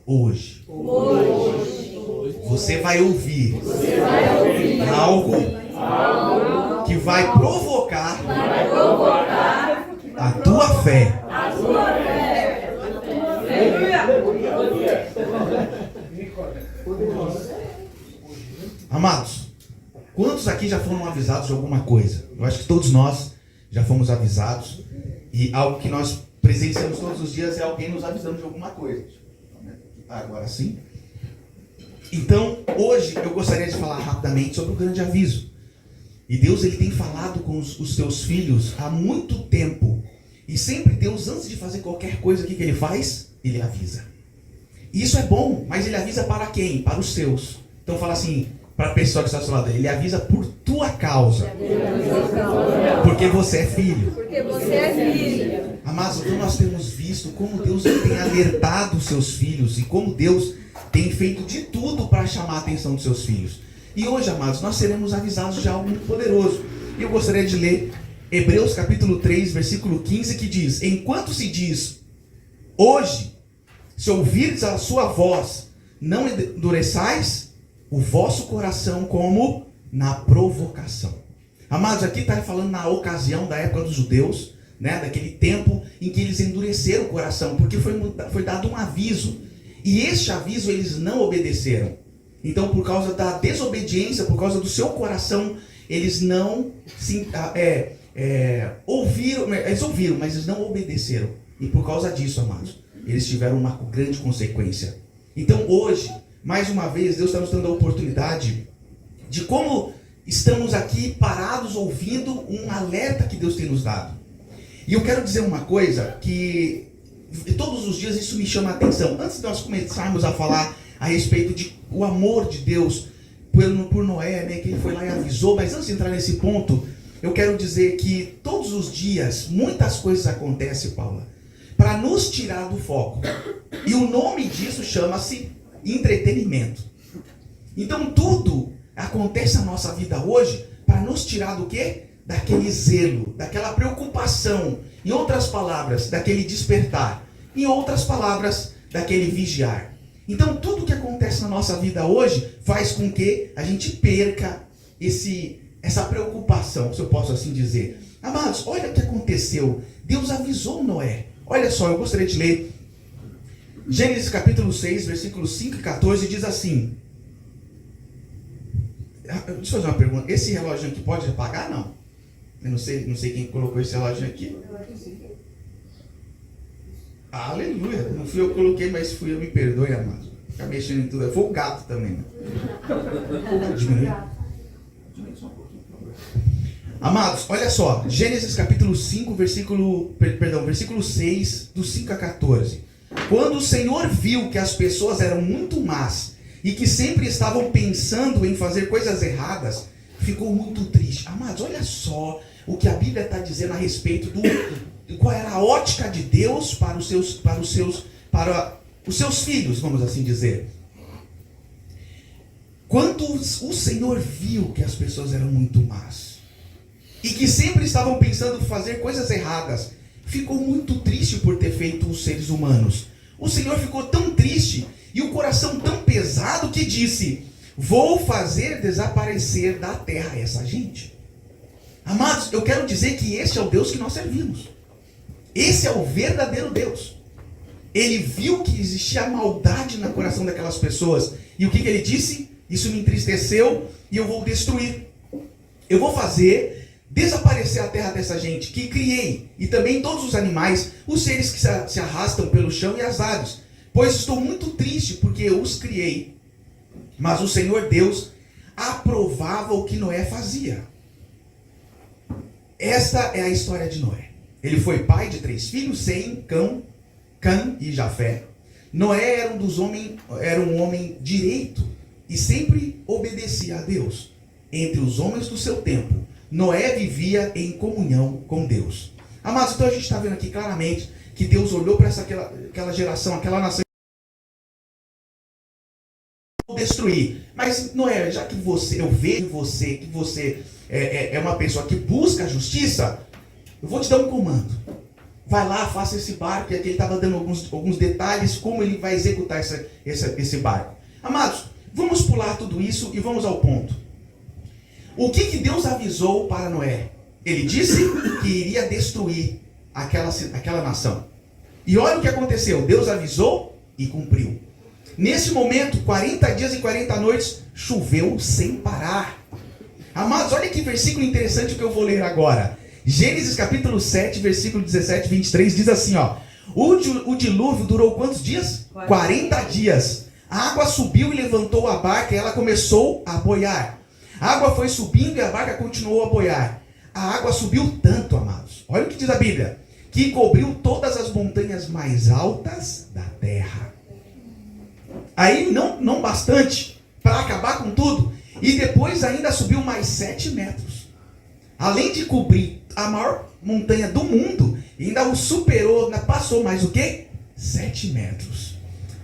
hoje. Você vai ouvir algo que vai provocar a tua fé. Amados, quantos aqui já foram avisados de alguma coisa? Eu acho que todos nós já fomos avisados. E algo que nós presenciamos todos os dias é alguém nos avisando de alguma coisa. Agora sim. Então, hoje eu gostaria de falar rapidamente sobre o grande aviso. E Deus, ele tem falado com os seus filhos há muito tempo. E sempre Deus, antes de fazer qualquer coisa, o que ele faz? Ele avisa. E isso é bom, mas ele avisa para quem? Para os seus. Então fala assim, para a pessoa que está ao seu lado, ele avisa por tua causa. Porque você é filho. Amados, então nós temos visto como Deus tem alertado os seus filhos e como Deus tem feito de tudo para chamar a atenção dos seus filhos. E hoje, amados, nós seremos avisados de algo muito poderoso. E eu gostaria de ler Hebreus capítulo 3, versículo 15, que diz: enquanto se diz, hoje, se ouvires a sua voz, não endureçais o vosso coração como na provocação. Amados, aqui está falando na ocasião da época dos judeus, né, daquele tempo em que eles endureceram o coração, porque foi dado um aviso. E este aviso eles não obedeceram. Então, por causa da desobediência, por causa do seu coração, eles não ouviram, eles ouviram, mas eles não obedeceram. E por causa disso, amados, eles tiveram uma grande consequência. Então, hoje, mais uma vez, Deus está nos dando a oportunidade de como estamos aqui parados ouvindo um alerta que Deus tem nos dado. E eu quero dizer uma coisa que todos os dias isso me chama a atenção. Antes de nós começarmos a falar a respeito de o amor de Deus por Noé, né, que ele foi lá e avisou, mas antes de entrar nesse ponto, eu quero dizer que todos os dias muitas coisas acontecem, Paula, para nos tirar do foco. E o nome disso chama-se entretenimento. Então tudo acontece na nossa vida hoje para nos tirar do quê? Daquele zelo, daquela preocupação. Em outras palavras, daquele despertar. Em outras palavras, daquele vigiar. Então tudo que acontece na nossa vida hoje faz com que a gente perca essa preocupação, se eu posso assim dizer. Amados, olha o que aconteceu. Deus avisou Noé. Olha só, eu gostaria de ler Gênesis capítulo 6, versículos 5 e 14, diz assim. Deixa eu fazer uma pergunta. Esse relógio aqui pode apagar? Não. Eu não sei quem colocou esse relógio aqui. Aleluia. Não fui eu que coloquei, mas fui eu, me perdoe, amado. Ficar mexendo em tudo. Foi o gato também. Né? Diminui só um pouquinho, por favor. Amados, olha só. Gênesis capítulo 5, versículo 6, do 5 a 14. Quando o Senhor viu que as pessoas eram muito más e que sempre estavam pensando em fazer coisas erradas, ficou muito triste. Amados, olha só o que a Bíblia está dizendo a respeito qual era a ótica de Deus para os seus filhos, vamos assim dizer. Quando o Senhor viu que as pessoas eram muito más e que sempre estavam pensando em fazer coisas erradas, ficou muito triste por ter feito os seres humanos. O Senhor ficou tão triste e o coração tão pesado que disse: vou fazer desaparecer da terra essa gente. Amados, eu quero dizer que esse é o Deus que nós servimos. Esse é o verdadeiro Deus. Ele viu que existia maldade no coração daquelas pessoas. E o que ele disse? Isso me entristeceu e eu vou destruir. Eu vou fazer desaparecer a terra dessa gente que criei. E também todos os animais, os seres que se arrastam pelo chão e as aves. Pois estou muito triste porque eu os criei. Mas o Senhor Deus aprovava o que Noé fazia. Esta é a história de Noé. Ele foi pai de 3 filhos, Sem, Cã e Jafé. Noé era um homem direito e sempre obedecia a Deus. Entre os homens do seu tempo, Noé vivia em comunhão com Deus. Amados, então a gente está vendo aqui claramente que Deus olhou para aquela geração, aquela nação, destruir. Mas Noé, já que eu vejo você, que você é uma pessoa que busca a justiça, eu vou te dar um comando. vai lá, faça esse barco. E aqui ele estava dando alguns detalhes como ele vai executar esse barco. Amados, vamos pular tudo isso e vamos ao ponto. O que Deus avisou para Noé? Ele disse que iria destruir aquela nação. E olha o que aconteceu. Deus avisou e cumpriu. Nesse momento, 40 dias e 40 noites, choveu sem parar. Amados, olha que versículo interessante que eu vou ler agora. Gênesis capítulo 7, versículo 17 e 23, diz assim, ó. O dilúvio durou quantos dias? 40 dias. A água subiu e levantou a barca e ela começou a boiar. A água foi subindo e a barca continuou a boiar. A água subiu tanto, amados. Olha o que diz a Bíblia. Que cobriu todas as montanhas mais altas da terra. Aí não bastante para acabar com tudo. E depois ainda subiu mais 7 metros. Além de cobrir a maior montanha do mundo, ainda o superou, ainda passou mais o quê? 7 metros.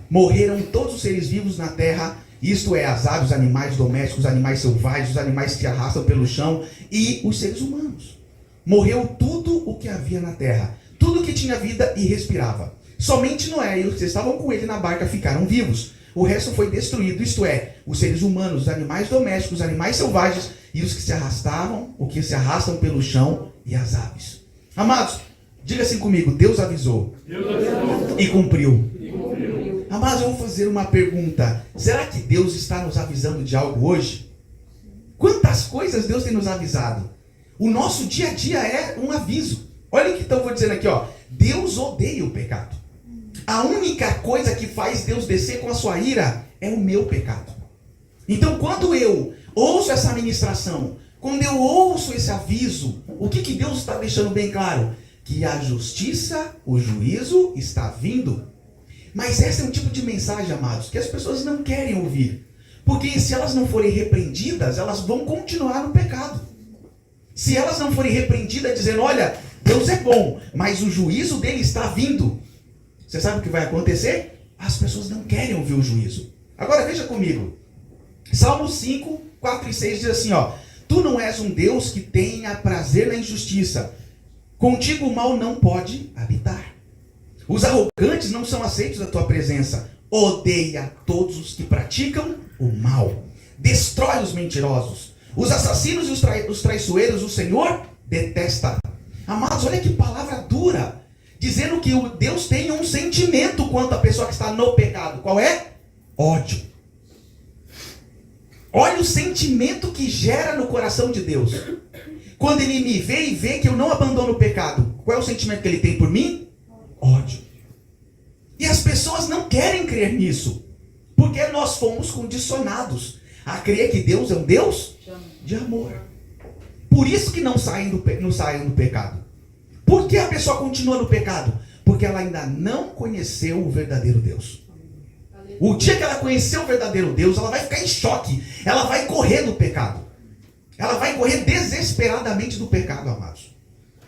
Morreram todos os seres vivos na terra, isto é, as aves, os animais domésticos, os animais selvagens, os animais que se arrastam pelo chão e os seres humanos. Morreu tudo o que havia na terra, tudo que tinha vida e respirava. Somente Noé e os que estavam com ele na barca ficaram vivos. O resto foi destruído, isto é, os seres humanos, os animais domésticos, os animais selvagens e os que se arrastavam, o que se arrastam pelo chão e as aves. Amados, diga assim comigo, Deus avisou, e cumpriu. Amados, eu vou fazer uma pergunta. Será que Deus está nos avisando de algo hoje? Quantas coisas Deus tem nos avisado? O nosso dia a dia é um aviso. Olha o que então eu vou dizendo aqui, ó. Deus odeia o pecado. A única coisa que faz Deus descer com a sua ira é o meu pecado. Então, quando eu ouço essa ministração, quando eu ouço esse aviso, o que Deus está deixando bem claro? Que a justiça, o juízo está vindo. Mas esse é um tipo de mensagem, amados, que as pessoas não querem ouvir. Porque se elas não forem repreendidas, elas vão continuar no pecado. Se elas não forem repreendidas dizendo, olha, Deus é bom, mas o juízo dele está vindo. Você sabe o que vai acontecer? As pessoas não querem ouvir o juízo. Agora veja comigo. Salmo 5, 4 e 6 diz assim, ó. Tu não és um Deus que tenha prazer na injustiça. Contigo o mal não pode habitar. Os arrogantes não são aceitos da tua presença. Odeia todos os que praticam o mal. Destrói os mentirosos. Os assassinos e os traiçoeiros o Senhor detesta. Amados, olha que palavra dura. Dizendo que o Deus tem um sentimento quanto à pessoa que está no pecado. Qual é? Ódio. Olha o sentimento que gera no coração de Deus. Quando ele me vê e vê que eu não abandono o pecado, qual é o sentimento que ele tem por mim? Ódio. E as pessoas não querem crer nisso. Porque nós fomos condicionados a crer que Deus é um Deus de amor. Por isso que não saem do pecado. Por que a pessoa continua no pecado? Porque ela ainda não conheceu o verdadeiro Deus. O dia que ela conhecer o verdadeiro Deus, ela vai ficar em choque. Ela vai correr do pecado. Ela vai correr desesperadamente do pecado, amados.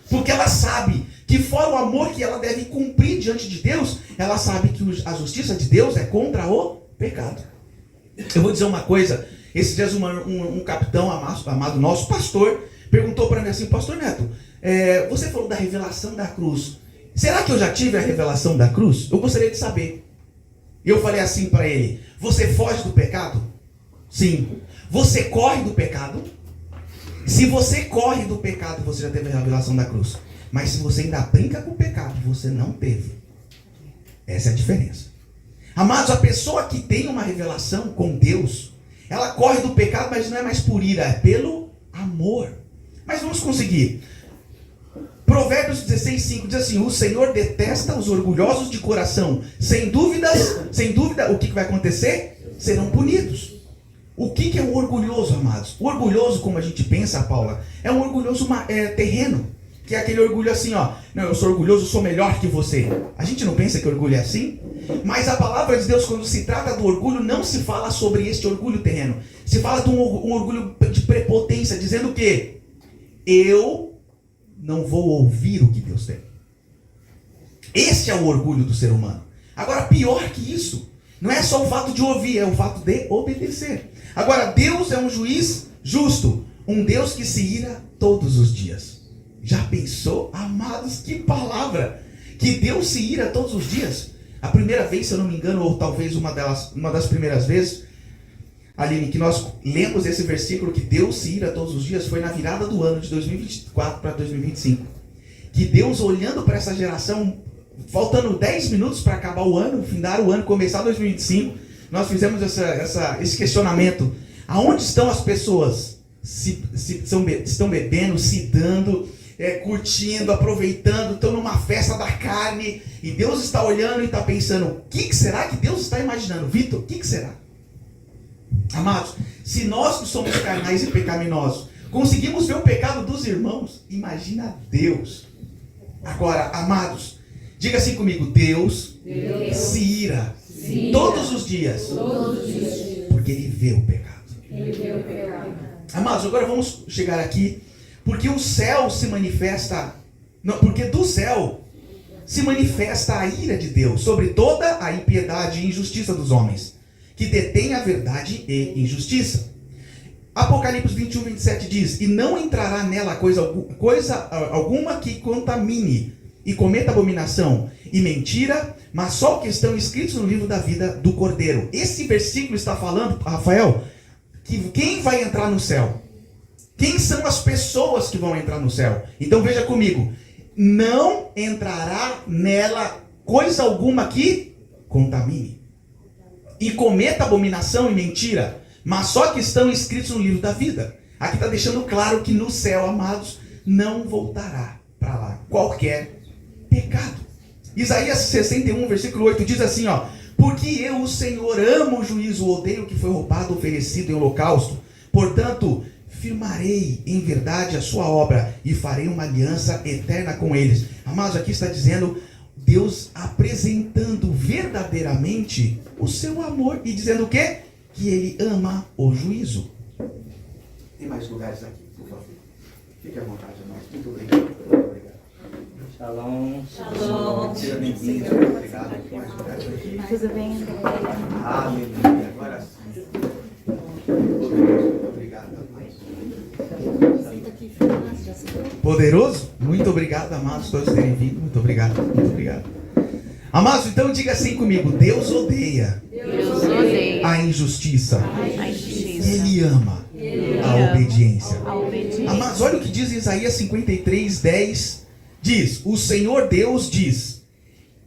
Porque ela sabe que fora o amor que ela deve cumprir diante de Deus, ela sabe que a justiça de Deus é contra o pecado. Eu vou dizer uma coisa. Esses dias um capitão amado nosso, pastor, perguntou para mim assim, pastor Neto, você falou da revelação da cruz. Será que eu já tive a revelação da cruz? Eu gostaria de saber. Eu falei assim para ele, você foge do pecado? Sim. Você corre do pecado? Se você corre do pecado, você já teve a revelação da cruz. Mas se você ainda brinca com o pecado, você não teve. Essa é a diferença. Amados, a pessoa que tem uma revelação com Deus, ela corre do pecado, mas não é mais por ira, é pelo amor. Mas vamos conseguir. Provérbios 16:5 diz assim, o Senhor detesta os orgulhosos de coração. Sem dúvida, o que vai acontecer? Serão punidos. O que é o orgulhoso, amados? O orgulhoso, como a gente pensa, Paula, é um orgulhoso terreno. Que é aquele orgulho assim, ó. Não, eu sou orgulhoso, eu sou melhor que você. A gente não pensa que orgulho é assim? Mas a palavra de Deus, quando se trata do orgulho, não se fala sobre este orgulho terreno. Se fala de um orgulho de prepotência, dizendo que eu não vou ouvir o que Deus tem. Esse é o orgulho do ser humano. Agora, pior que isso, não é só o fato de ouvir, é o fato de obedecer. Agora, Deus é um juiz justo, um Deus que se ira todos os dias. Já pensou? Amados, que palavra! Que Deus se ira todos os dias. A primeira vez, se eu não me engano, ou talvez uma das primeiras vezes, Aline, que nós lemos esse versículo, que Deus se ira todos os dias, foi na virada do ano de 2024 para 2025. Que Deus, olhando para essa geração, faltando 10 minutos para acabar o ano, findar o ano, começar 2025, nós fizemos esse questionamento. Aonde estão as pessoas? Estão bebendo, se dando, curtindo, aproveitando, estão numa festa da carne, e Deus está olhando e está pensando, o que será que Deus está imaginando? Vitor, o que será? Amados, se nós que somos carnais e pecaminosos conseguimos ver o pecado dos irmãos, imagina Deus. Agora, amados, diga assim comigo, Deus se ira todos os dias, porque Ele vê o pecado. Amados, agora vamos chegar aqui, porque o céu se manifesta, porque do céu se manifesta a ira de Deus sobre toda a impiedade e injustiça dos homens, que detêm a verdade e injustiça. Apocalipse 21, 27 diz, e não entrará nela coisa alguma que contamine e cometa abominação e mentira, mas só o que estão escritos no livro da vida do Cordeiro. Esse versículo está falando, Rafael, que quem vai entrar no céu? Quem são as pessoas que vão entrar no céu? Então veja comigo, não entrará nela coisa alguma que contamine e cometa abominação e mentira, mas só que estão escritos no livro da vida. Aqui está deixando claro que no céu, amados, não voltará para lá qualquer pecado. Isaías 61, versículo 8 diz assim, porque eu, o Senhor, amo o juízo, odeio o que foi roubado, oferecido em holocausto. Portanto, firmarei em verdade a sua obra e farei uma aliança eterna com eles. Amados, aqui está dizendo Deus apresentando verdadeiramente o seu amor e dizendo o quê? Que Ele ama o juízo. Tem mais lugares aqui, por favor. Fique à vontade, irmãos. Muito obrigado. Muito obrigado. Shalom. Shalom. Seja bem-vindo. Obrigado. Mais lugares aqui. Tudo bem, André? Aleluia. Agora sim. Muito obrigado. Poderoso? Muito obrigado, amados, todos terem vindo. Muito obrigado. Muito obrigado. Amados, então diga assim comigo: Deus odeia a injustiça. Ele ama a obediência. Amados, olha o que diz Isaías 53, 10. Diz: o Senhor Deus diz: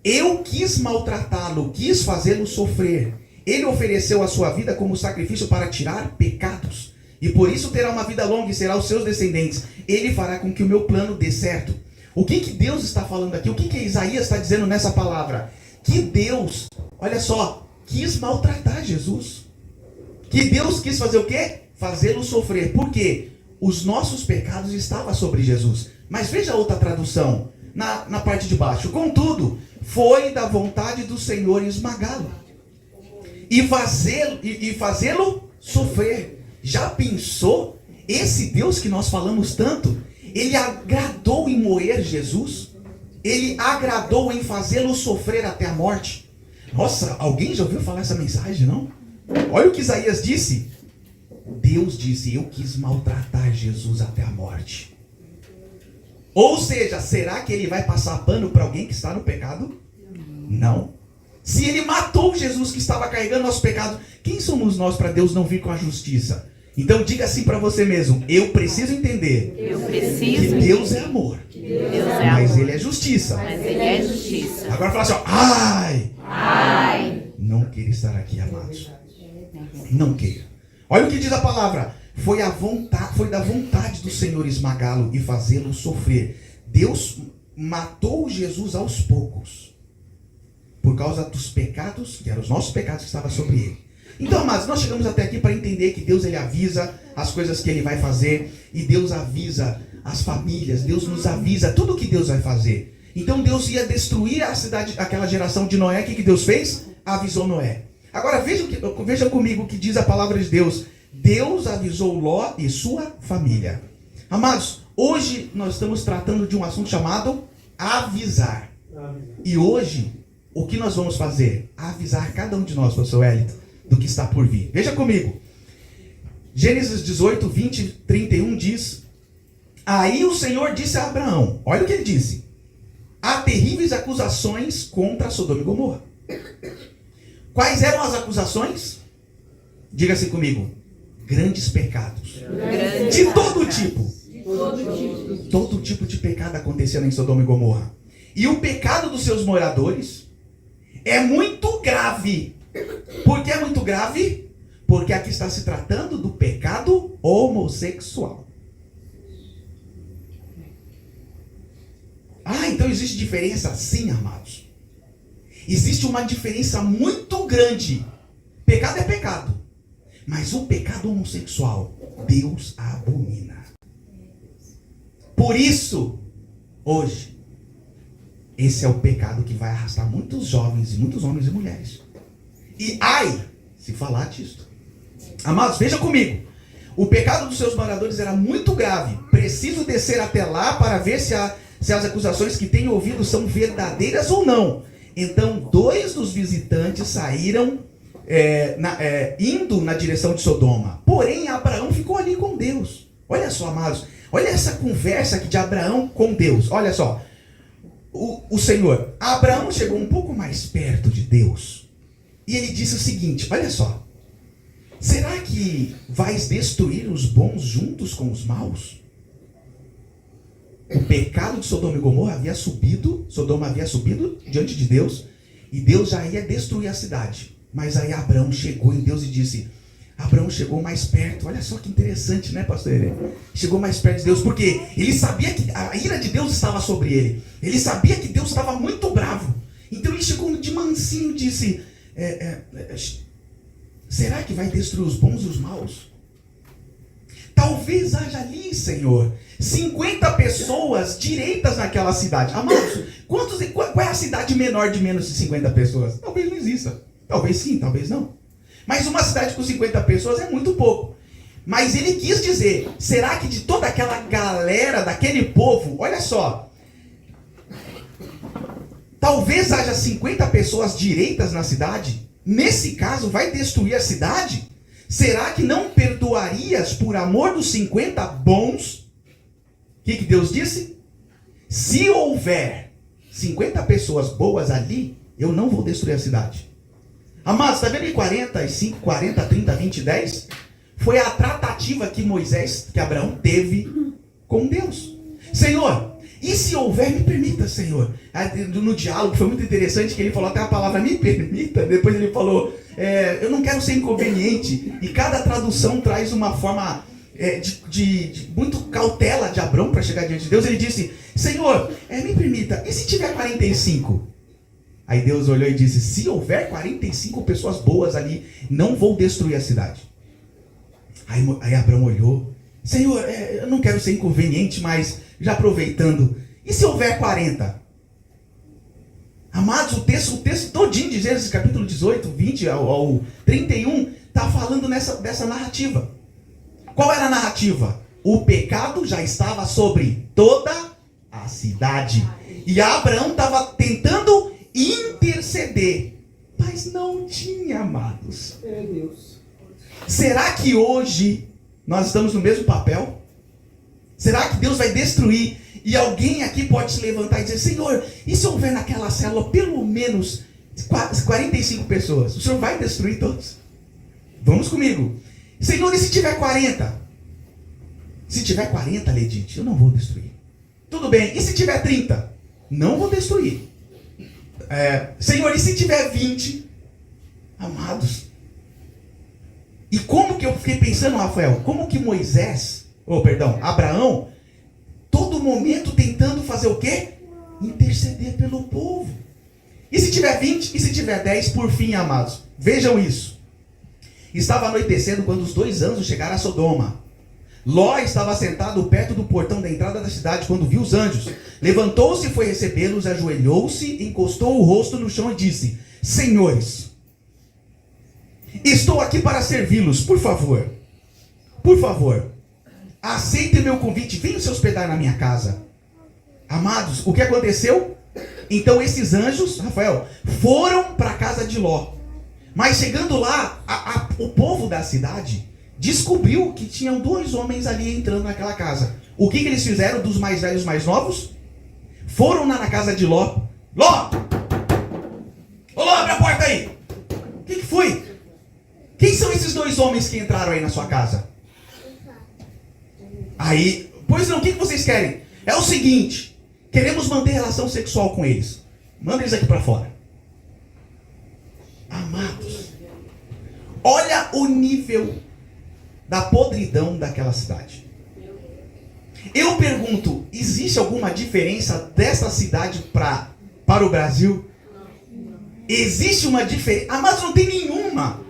eu quis maltratá-lo, quis fazê-lo sofrer. Ele ofereceu a sua vida como sacrifício para tirar pecados. E por isso terá uma vida longa e será os seus descendentes. Ele fará com que o meu plano dê certo. O que Deus está falando aqui? O que Isaías está dizendo nessa palavra? Que Deus, olha só, quis maltratar Jesus. Que Deus quis fazer o quê? Fazê-lo sofrer. Por quê? Os nossos pecados estavam sobre Jesus. Mas veja outra tradução, na parte de baixo. Contudo, foi da vontade do Senhor esmagá-lo e fazê-lo sofrer. Já pensou? Esse Deus que nós falamos tanto, Ele agradou em moer Jesus? Ele agradou em fazê-lo sofrer até a morte? Nossa, alguém já ouviu falar essa mensagem, não? Olha o que Isaías disse. Deus disse: eu quis maltratar Jesus até a morte. Ou seja, será que Ele vai passar pano para alguém que está no pecado? Não. Se Ele matou Jesus que estava carregando nosso pecado, quem somos nós para Deus não vir com a justiça? Então diga assim para você mesmo: eu preciso entender que Deus é amor, mas Ele é justiça. Agora fala assim: ai, não queira estar aqui, amados. Não queira. Olha o que diz a palavra: foi da vontade do Senhor esmagá-lo e fazê-lo sofrer. Deus matou Jesus aos poucos, por causa dos pecados, que eram os nossos pecados que estavam sobre Ele. Então, mas nós chegamos até aqui para entender que Deus, Ele avisa as coisas que Ele vai fazer, e Deus avisa as famílias, Deus nos avisa tudo o que Deus vai fazer. Então Deus ia destruir a cidade, aquela geração de Noé. O que Deus fez? Avisou Noé. Agora veja comigo o que diz a palavra de Deus. Deus avisou Ló e sua família. Amados, hoje nós estamos tratando de um assunto chamado avisar. E hoje, o que nós vamos fazer? Avisar cada um de nós, pastor Wellington, do que está por vir. Veja comigo. Gênesis 18, 20, 31 diz: aí o Senhor disse a Abraão, olha o que ele disse: há terríveis acusações contra Sodoma e Gomorra. Quais eram as acusações? Diga-se comigo. Grandes pecados. De todo tipo. Todo tipo de pecado acontecendo em Sodoma e Gomorra. E o pecado dos seus moradores é muito grave. Por que é muito grave? Porque aqui está se tratando do pecado homossexual. Então existe diferença? Sim, amados. Existe uma diferença muito grande. Pecado é pecado. Mas o pecado homossexual, Deus abomina. Por isso, hoje, esse é o pecado que vai arrastar muitos jovens e muitos homens e mulheres. E ai, se falar disso. Amados, veja comigo. O pecado dos seus moradores era muito grave. Preciso descer até lá para ver se as acusações que tenho ouvido são verdadeiras ou não. Então, 2 dos visitantes saíram indo na direção de Sodoma. Porém, Abraão ficou ali com Deus. Olha só, amados. Olha essa conversa aqui de Abraão com Deus. Olha só. O Senhor, Abraão chegou um pouco mais perto de Deus. E ele disse o seguinte, olha só. Será que vais destruir os bons juntos com os maus? O pecado de Sodoma e Gomorra havia subido, Sodoma havia subido diante de Deus, e Deus já ia destruir a cidade. Mas aí Abraão chegou em Deus e disse, Abraão chegou mais perto, olha só que interessante, né, pastor? Chegou mais perto de Deus, porque ele sabia que a ira de Deus estava sobre ele. Ele sabia que Deus estava muito bravo. Então ele chegou de mansinho e disse, será que vai destruir os bons e os maus? Talvez haja ali, Senhor, 50 pessoas direitas naquela cidade. Amados, qual é a cidade menor de menos de 50 pessoas? Talvez não exista. Talvez sim, talvez não. Mas uma cidade com 50 pessoas é muito pouco. Mas ele quis dizer, será que de toda aquela galera, daquele povo, olha só, talvez haja 50 pessoas direitas na cidade? Nesse caso, vai destruir a cidade? Será que não perdoarias por amor dos 50 bons? O que Deus disse? Se houver 50 pessoas boas ali, eu não vou destruir a cidade. Amados, está vendo em 45, 40, 30, 20, 10? Foi a tratativa que Abraão teve com Deus. Senhor, e se houver, me permita, Senhor. No diálogo foi muito interessante que ele falou até a palavra me permita. Depois ele falou, eu não quero ser inconveniente. E cada tradução traz uma forma de muito cautela de Abraão para chegar diante de Deus. Ele disse, Senhor, me permita, e se tiver 45? Aí Deus olhou e disse, se houver 45 pessoas boas ali, não vou destruir a cidade. Aí Abraão olhou, Senhor, eu não quero ser inconveniente, mas já aproveitando, e se houver 40? Amados, o texto todinho de Gênesis capítulo 18, 20 ao 31, está falando dessa narrativa. Qual era a narrativa? O pecado já estava sobre toda a cidade. E Abraão estava tentando interceder, mas não tinha, amados. Deus. Será que hoje nós estamos no mesmo papel? Será que Deus vai destruir e alguém aqui pode se levantar e dizer, Senhor, e se houver naquela célula pelo menos 45 pessoas? O Senhor vai destruir todos? Vamos comigo. Senhor, e se tiver 40? Se tiver 40, Ledite, eu não vou destruir. Tudo bem, e se tiver 30? Não vou destruir. Senhor, e se tiver 20? Amados. E como que eu fiquei pensando, Rafael, como que Abraão, todo momento tentando fazer o quê? Interceder pelo povo. E se tiver 20? E se tiver 10? Por fim, amados, vejam isso. Estava anoitecendo quando os 2 anjos chegaram a Sodoma. Ló estava sentado perto do portão da entrada da cidade quando viu os anjos. Levantou-se e foi recebê-los, ajoelhou-se, encostou o rosto no chão e disse, Senhores, estou aqui para servi-los, por favor, aceitem meu convite, venham se hospedar na minha casa. Amados, o que aconteceu? Então esses anjos, Rafael, foram para a casa de Ló. Mas chegando lá, o povo da cidade descobriu que tinham 2 homens ali entrando naquela casa. O que eles fizeram dos mais velhos, mais novos? foram na casa de Ló. Ló! Ô Ló, abre a porta aí! O que foi? Quem são esses dois homens que entraram aí na sua casa? Aí, pois não, o que vocês querem? É o seguinte, queremos manter relação sexual com eles. Manda eles aqui para fora. Amados, olha o nível da podridão daquela cidade. Eu pergunto, existe alguma diferença dessa cidade para o Brasil? Existe uma diferença? Amados, não tem nenhuma.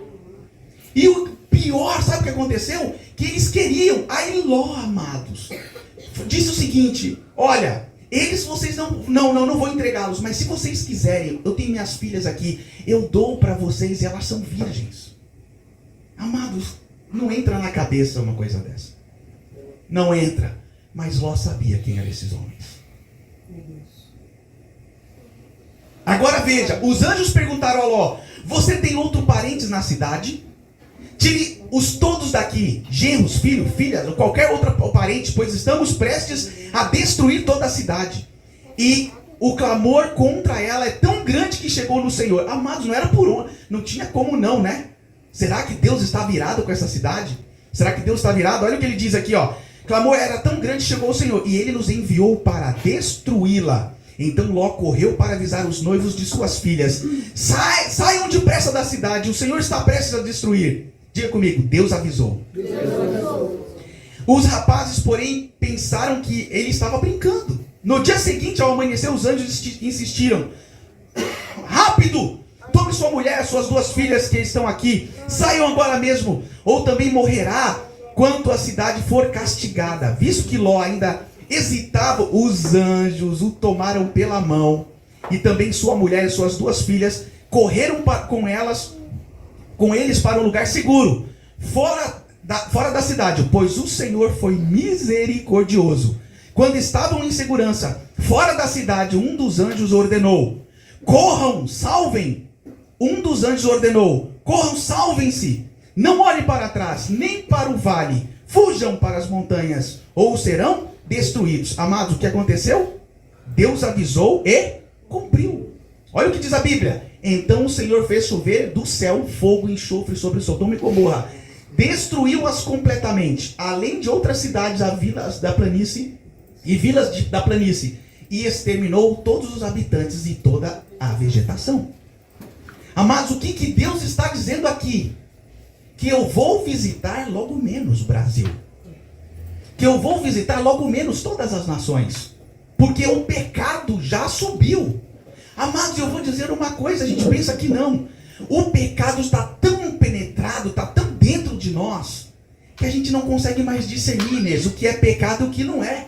E o pior, sabe o que aconteceu? Que eles queriam. Aí Ló, amados, disse o seguinte: olha, vocês não vou entregá-los, mas se vocês quiserem, eu tenho minhas filhas aqui, eu dou para vocês e elas são virgens. Amados, não entra na cabeça uma coisa dessa. Não entra. Mas Ló sabia quem eram esses homens. Agora veja, os anjos perguntaram a Ló: você tem outro parentes na cidade? Tire-os todos daqui, genros, filhos, filhas, ou qualquer outro parente, pois estamos prestes a destruir toda a cidade. E o clamor contra ela é tão grande que chegou no Senhor. Amados, não era por um, não tinha como não, né? Será que Deus está virado com essa cidade? Será que Deus está virado? Olha o que ele diz aqui, ó. Clamor era tão grande, chegou o Senhor, e ele nos enviou para destruí-la. Então Ló correu para avisar os noivos de suas filhas: saiam depressa da cidade, o Senhor está prestes a destruir. Diga comigo, Deus avisou. Deus avisou. Os rapazes, porém, pensaram que ele estava brincando. No dia seguinte, ao amanhecer, os anjos insistiram: rápido! Tome sua mulher, suas duas filhas que estão aqui, saiam agora mesmo, ou também morrerá quanto a cidade for castigada. Visto que Ló ainda hesitava, os anjos o tomaram pela mão, e também sua mulher e suas duas filhas correram com eles para um lugar seguro, fora da cidade, pois o Senhor foi misericordioso. Quando estavam em segurança, fora da cidade, um dos anjos ordenou: corram, salvem. Um dos anjos ordenou: corram, salvem-se. Não olhem para trás, nem para o vale. Fujam para as montanhas, ou serão destruídos. Amados, o que aconteceu? Deus avisou e cumpriu. Olha o que diz a Bíblia. Então o Senhor fez chover do céu fogo e enxofre sobre Sodoma e Gomorra. Destruiu-as completamente, além de outras cidades, as vilas da planície e vilas da planície. E exterminou todos os habitantes e toda a vegetação. Amados, o que Deus está dizendo aqui? Que eu vou visitar logo menos o Brasil. Que eu vou visitar logo menos todas as nações. Porque o pecado já subiu. Amados, eu vou dizer uma coisa, a gente pensa que não. O pecado está tão penetrado, está tão dentro de nós, que a gente não consegue mais discernir, Inês, o que é pecado e o que não é.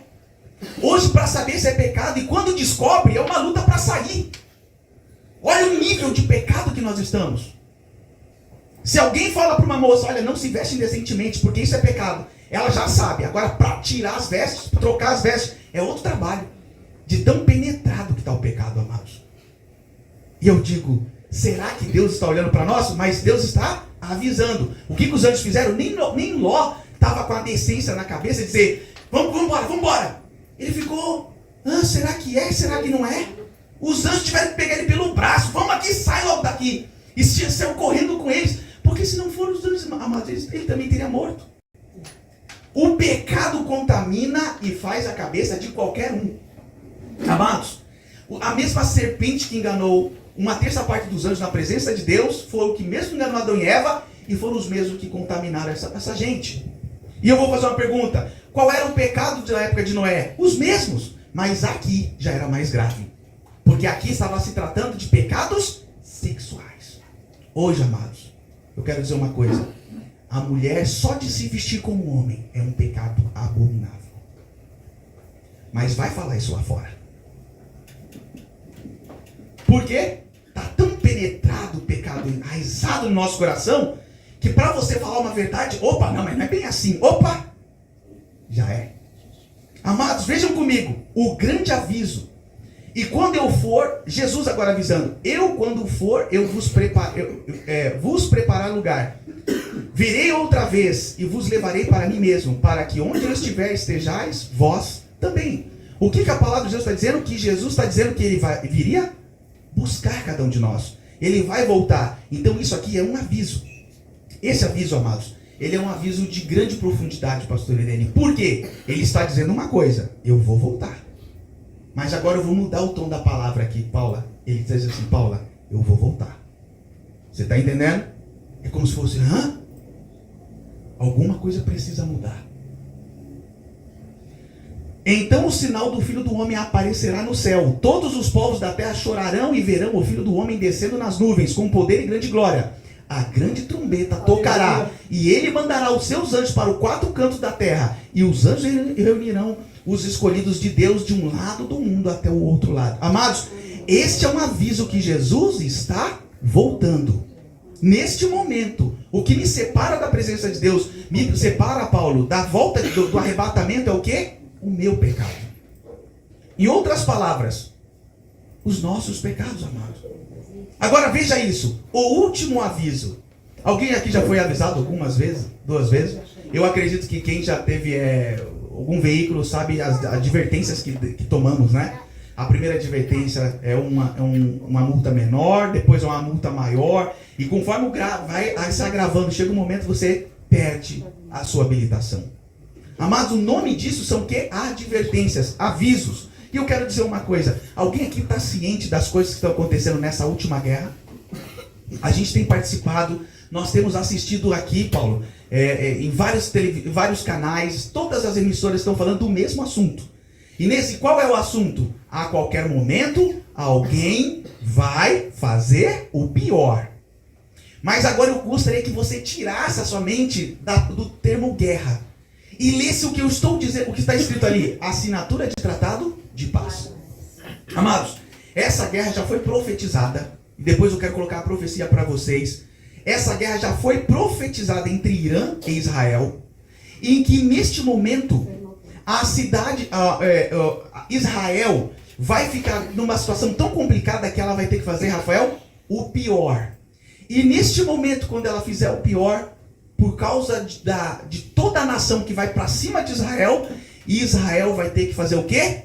Hoje, para saber se é pecado, e quando descobre, é uma luta para sair. Olha o nível de pecado que nós estamos. Se alguém fala para uma moça: olha, não se veste indecentemente, porque isso é pecado, ela já sabe. Agora, para tirar as vestes, trocar as vestes, é outro trabalho. De tão penetrado que está o pecado, amados. E eu digo: será que Deus está olhando para nós? Mas Deus está avisando. O que os anjos fizeram? Nem Ló estava com a decência na cabeça de dizer: vamos embora. Ele ficou: será que é? Será que não é? Os anjos tiveram que pegar ele pelo braço: vamos aqui, sai logo daqui. E saiu correndo com eles. Porque se não foram os anjos, amados, ele também teria morto. O pecado contamina e faz a cabeça de qualquer um. Amados, a mesma serpente que enganou uma terça parte dos anjos na presença de Deus foi o que mesmo enganou Adão e Eva, e foram os mesmos que contaminaram essa gente. E eu vou fazer uma pergunta: qual era o pecado da época de Noé? Os mesmos, mas aqui já era mais grave, porque aqui estava se tratando de pecados sexuais. Hoje, amados, eu quero dizer uma coisa: a mulher só de se vestir como homem é um pecado abominável. Mas vai falar isso lá fora. Por quê? Está tão penetrado o pecado, enraizado no nosso coração, que para você falar uma verdade, opa, não, mas não é bem assim, opa, já é. Amados, vejam comigo, o grande aviso. E quando eu for, Jesus agora avisando: eu quando for, eu vos preparar lugar. Virei outra vez e vos levarei para mim mesmo, para que onde eu estiver estejais vós também. O que a palavra de Deus está dizendo? Que Jesus está dizendo que ele viria buscar cada um de nós. Ele vai voltar. Então isso aqui é um aviso. Esse aviso, amados, ele é um aviso de grande profundidade, pastor Irene. Por quê? Ele está dizendo uma coisa: eu vou voltar. Mas agora eu vou mudar o tom da palavra aqui, Paula. Ele diz assim: Paula, eu vou voltar. Você está entendendo? É como se fosse, alguma coisa precisa mudar. Então o sinal do Filho do Homem aparecerá no céu. Todos os povos da terra chorarão e verão o Filho do Homem descendo nas nuvens, com poder e grande glória. A grande trombeta tocará, e ele mandará os seus anjos para os 4 cantos da terra. E os anjos reunirão os escolhidos de Deus de um lado do mundo até o outro lado. Amados, este é um aviso que Jesus está voltando. Neste momento, o que me separa da presença de Deus, me separa, Paulo, da volta do arrebatamento é o quê? O meu pecado. Em outras palavras, os nossos pecados, amados. Agora veja isso, o último aviso. Alguém aqui já foi avisado algumas vezes? 2 vezes? Eu acredito que quem já teve algum veículo sabe as advertências que tomamos, né? A primeira advertência é uma multa menor, depois é uma multa maior, e conforme vai se agravando, chega um momento que você perde a sua habilitação. Amados, o nome disso são o quê? Advertências, avisos. E eu quero dizer uma coisa: alguém aqui está ciente das coisas que estão acontecendo nessa última guerra? A gente tem participado, nós temos assistido aqui, Paulo, em vários canais, todas as emissoras estão falando do mesmo assunto. E qual é o assunto? A qualquer momento, alguém vai fazer o pior. Mas agora eu gostaria que você tirasse a sua mente do termo guerra e lesse o que eu estou dizendo, o que está escrito ali: assinatura de tratado de paz. Amados, essa guerra já foi profetizada, e depois eu quero colocar a profecia para vocês. Essa guerra já foi profetizada entre Irã e Israel, em que neste momento a cidade, Israel, vai ficar numa situação tão complicada que ela vai ter que fazer, Rafael, o pior. E neste momento, quando ela fizer o pior, por causa de toda a nação que vai para cima de Israel, Israel vai ter que fazer o quê?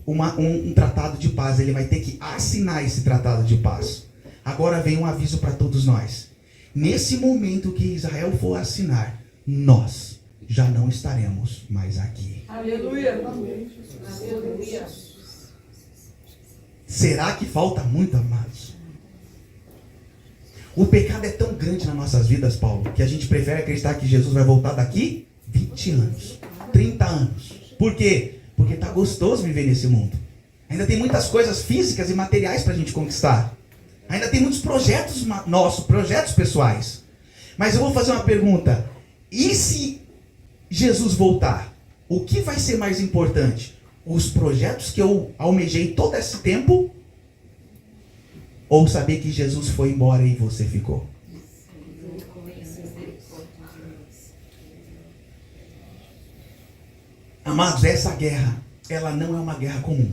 Um tratado de paz. Ele vai ter que assinar esse tratado de paz. Agora vem um aviso para todos nós. Nesse momento que Israel for assinar, nós já não estaremos mais aqui. Aleluia. Aleluia. Será que falta muito, amados? O pecado é tão grande nas nossas vidas, Paulo, que a gente prefere acreditar que Jesus vai voltar daqui 20 anos, 30 anos. Por quê? Porque está gostoso viver nesse mundo. Ainda tem muitas coisas físicas e materiais para a gente conquistar. Ainda tem muitos projetos nossos, projetos pessoais. Mas eu vou fazer uma pergunta. E se Jesus voltar, o que vai ser mais importante? Os projetos que eu almejei todo esse tempo? Ou saber que Jesus foi embora e você ficou? Amados, essa guerra, ela não é uma guerra comum.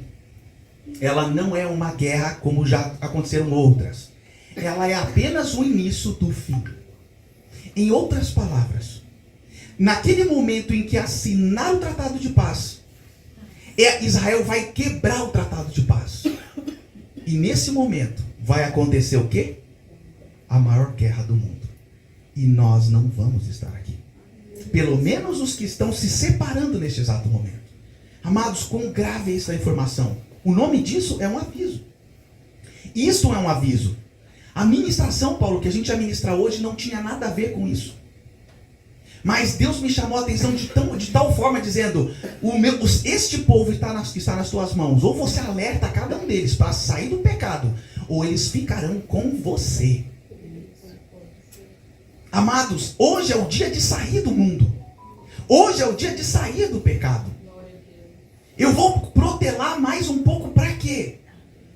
Ela não é uma guerra como já aconteceram outras. Ela é apenas o início do fim. Em outras palavras, naquele momento em que assinar o tratado de paz, Israel vai quebrar o tratado de paz. E nesse momento vai acontecer o quê? A maior guerra do mundo. E nós não vamos estar aqui. Pelo menos os que estão se separando neste exato momento. Amados, quão grave é essa informação? O nome disso é um aviso. Isso é um aviso. A ministração, Paulo, que a gente vai ministrar hoje não tinha nada a ver com isso. Mas Deus me chamou a atenção de tal forma, dizendo: este povo está nas tuas mãos. Ou você alerta cada um deles para sair do pecado, ou eles ficarão com você. Amados, hoje é o dia de sair do mundo. Hoje é o dia de sair do pecado. Eu vou protelar mais um pouco para quê?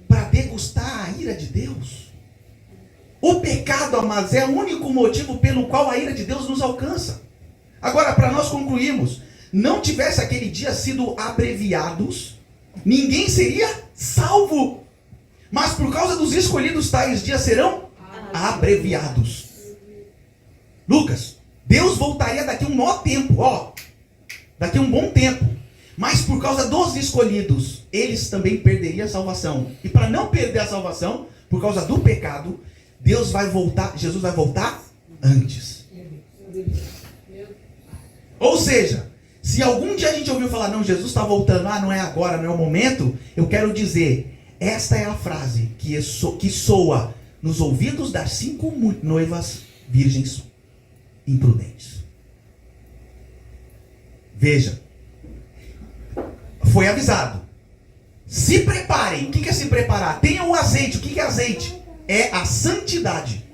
Para degustar a ira de Deus. O pecado, amados, é o único motivo pelo qual a ira de Deus nos alcança. Agora, para nós concluirmos, não tivesse aquele dia sido abreviados, ninguém seria salvo. Mas por causa dos escolhidos, tais dias serão abreviados. Lucas, Deus voltaria daqui um maior tempo, daqui um bom tempo. Mas por causa dos escolhidos, eles também perderiam a salvação. E para não perder a salvação, por causa do pecado, Jesus vai voltar antes. Ou seja, se algum dia a gente ouviu falar, não, Jesus está voltando, não é agora, não é o momento, eu quero dizer, esta é a frase que soa nos ouvidos das 5 noivas virgens imprudentes. Veja, foi avisado. Se preparem. O que é se preparar? Tenha o azeite. O que é azeite? É a santidade.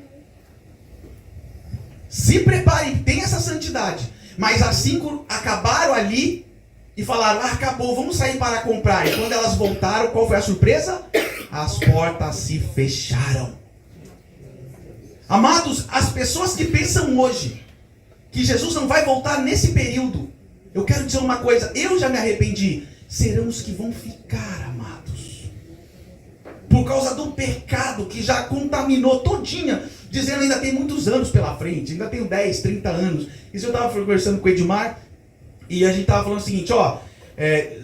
Se preparem, tenha essa santidade. Mas as 5 acabaram ali e falaram, acabou, vamos sair para comprar. E quando elas voltaram, qual foi a surpresa? As portas se fecharam. Amados, as pessoas que pensam hoje que Jesus não vai voltar nesse período, eu quero dizer uma coisa, eu já me arrependi. Serão os que vão ficar, amados. Por causa do pecado que já contaminou todinha, dizendo ainda tem muitos anos pela frente, ainda tenho 10, 30 anos. Isso eu estava conversando com o Edmar, e a gente estava falando o seguinte,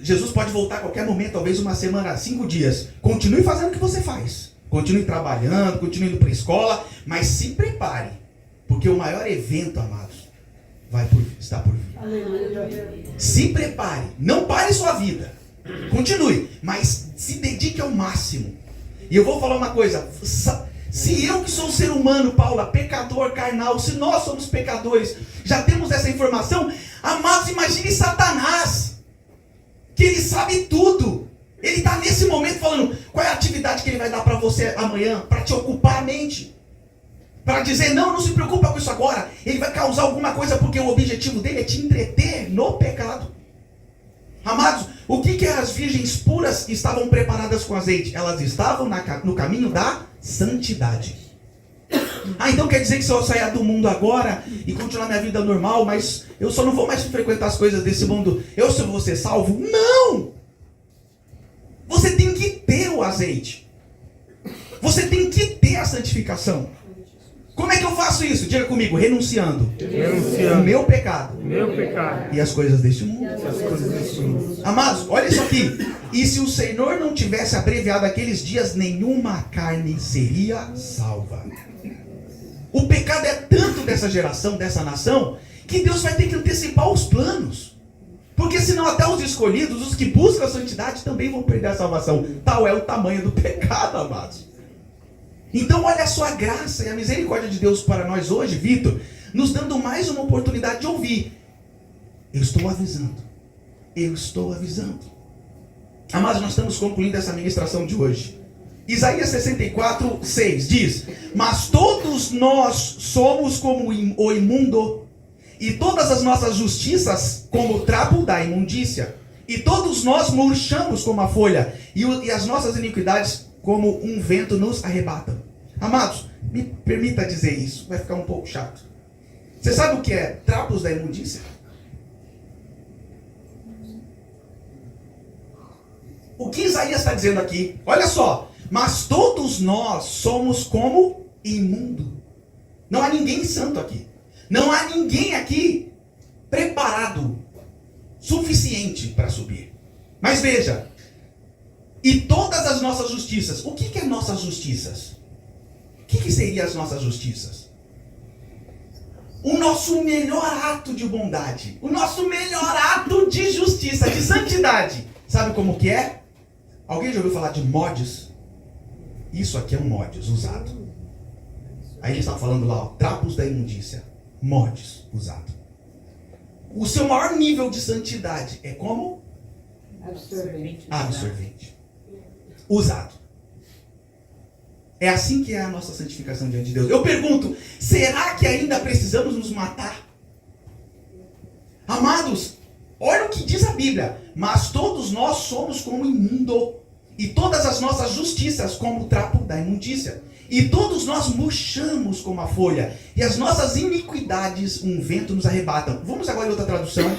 Jesus pode voltar a qualquer momento, talvez uma semana, 5 dias. Continue fazendo o que você faz. Continue trabalhando, continue indo para a escola, mas se prepare, porque o maior evento, amados, está por vir. Se prepare, não pare sua vida, continue, mas se dedique ao máximo. E eu vou falar uma coisa, se eu que sou um ser humano, Paula, pecador carnal, se nós somos pecadores, já temos essa informação, amados, imagine Satanás, que ele sabe tudo. Ele está nesse momento falando, qual é a atividade que ele vai dar para você amanhã, para te ocupar a mente. Para dizer, não se preocupa com isso agora. Ele vai causar alguma coisa porque o objetivo dele é te entreter no pecado. Amados, o que as virgens puras estavam preparadas com azeite? Elas estavam no caminho da santidade. Então quer dizer que se eu sair do mundo agora e continuar minha vida normal, mas eu só não vou mais frequentar as coisas desse mundo, eu só vou ser salvo? Não! Você tem que ter o azeite. Você tem que ter a santificação. Como é que eu faço isso? Diga comigo, renunciando. O meu pecado. E as coisas deste mundo. Amados, olha isso aqui. E se o Senhor não tivesse abreviado aqueles dias, nenhuma carne seria salva. O pecado é tanto dessa geração, dessa nação, que Deus vai ter que antecipar os planos. Porque senão até os escolhidos, os que buscam a santidade, também vão perder a salvação. Tal é o tamanho do pecado, amados. Então olha só a graça e a misericórdia de Deus para nós hoje, Vitor, nos dando mais uma oportunidade de ouvir. Eu estou avisando. Amados, nós estamos concluindo essa ministração de hoje. Isaías 64, 6 diz, mas todos nós somos como o imundo, e todas as nossas justiças como o trapo da imundícia, e todos nós murchamos como a folha, e as nossas iniquidades como um vento nos arrebatam. Amados, me permita dizer isso, vai ficar um pouco chato. Você sabe o que é trapos da imundícia? O que Isaías está dizendo aqui? Olha só, mas todos nós somos como imundo. Não há ninguém santo aqui. Não há ninguém aqui preparado suficiente para subir. Mas veja, e todas as nossas justiças. O que é nossas justiças? O que seriam as nossas justiças? O nosso melhor ato de bondade. O nosso melhor ato de justiça, de santidade. Sabe como que é? Alguém já ouviu falar de mods? Isso aqui é um mods usado. Aí ele está falando lá, trapos da imundícia. Mods usado. O seu maior nível de santidade é como? Absorvente. Usado. É assim que é a nossa santificação diante de Deus. Eu pergunto, será que ainda precisamos nos matar? Amados, olha o que diz a Bíblia. Mas todos nós somos como imundo, e todas as nossas justiças como o trapo da imundícia. E todos nós murchamos como a folha, e as nossas iniquidades um vento nos arrebatam. Vamos agora em outra tradução.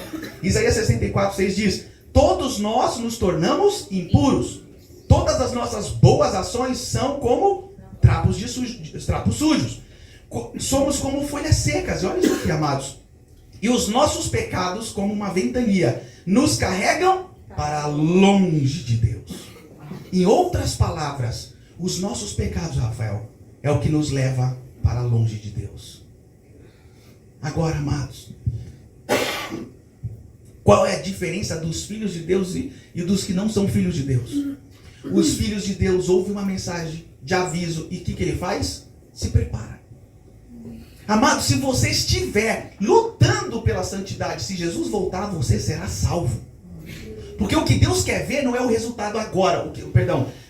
Isaías 64, 6 diz, todos nós nos tornamos impuros. Todas as nossas boas ações são como trapos sujos. Somos como folhas secas. Olha isso aqui, amados. E os nossos pecados, como uma ventania, nos carregam para longe de Deus. Em outras palavras, os nossos pecados, Rafael, é o que nos leva para longe de Deus. Agora, amados, qual é a diferença dos filhos de Deus e dos que não são filhos de Deus? Os filhos de Deus ouvem uma mensagem de aviso e o que ele faz? Se prepara. Amado, se você estiver lutando pela santidade, se Jesus voltar, você será salvo. Porque o que Deus quer ver não é o resultado agora.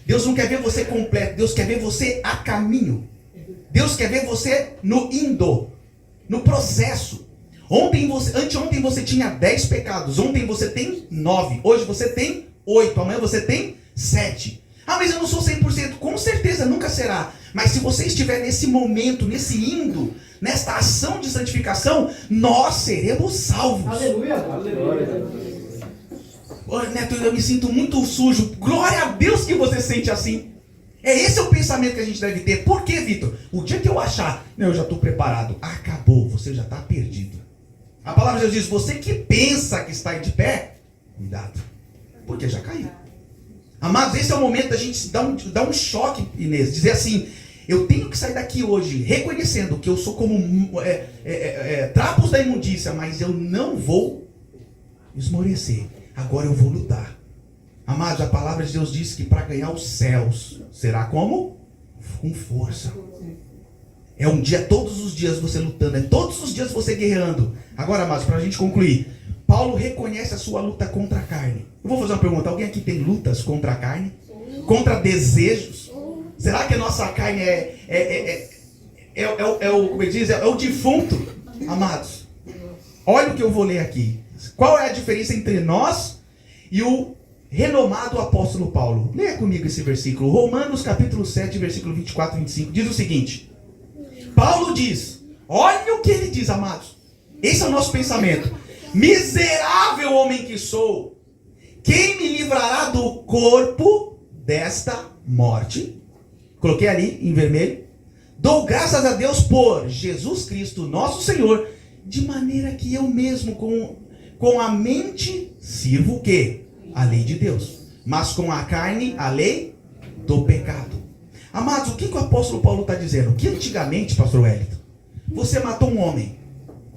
Deus não quer ver você completo. Deus quer ver você a caminho. Deus quer ver você no processo. Anteontem você tinha 10 pecados. Ontem você tem 9. Hoje você tem 8. Amanhã você tem 7. Ah, mas eu não sou 100%. Com certeza nunca será. Mas se você estiver nesse momento, nesta ação de santificação, nós seremos salvos. Aleluia. Aleluia. Olha, Neto, eu me sinto muito sujo. Glória a Deus que você sente assim. Esse é o pensamento que a gente deve ter. Por quê, Vitor? O dia que eu achar, eu já estou preparado, acabou, você já está perdido. A palavra de Deus diz, você que pensa que está de pé, cuidado, porque já caiu. Amados, esse é o momento da gente dar um choque, Inês. Dizer assim, eu tenho que sair daqui hoje reconhecendo que eu sou como trapos da imundícia, mas eu não vou esmorecer. Agora eu vou lutar. Amados, a palavra de Deus diz que para ganhar os céus, será como? Com força. É um dia, todos os dias você lutando, é todos os dias você guerreando. Agora, amados, para a gente concluir, Paulo reconhece a sua luta contra a carne. Eu vou fazer uma pergunta, alguém aqui tem lutas contra a carne? Contra desejos? Será que a nossa carne como ele diz, é o defunto? Amados, olha o que eu vou ler aqui. Qual é a diferença entre nós e o renomado apóstolo Paulo? Leia comigo esse versículo. Romanos capítulo 7, versículo 24 e 25. Diz o seguinte. Paulo diz, olha o que ele diz, amados. Esse é o nosso pensamento. Miserável homem que sou, quem me livrará do corpo desta morte? Coloquei ali em vermelho. Dou graças a Deus por Jesus Cristo, nosso Senhor, de maneira que eu mesmo com a mente sirvo o quê? A lei de Deus. Mas com a carne, a lei do pecado. Amados, o que o apóstolo Paulo está dizendo? Que antigamente, pastor Wellington, você matou um homem.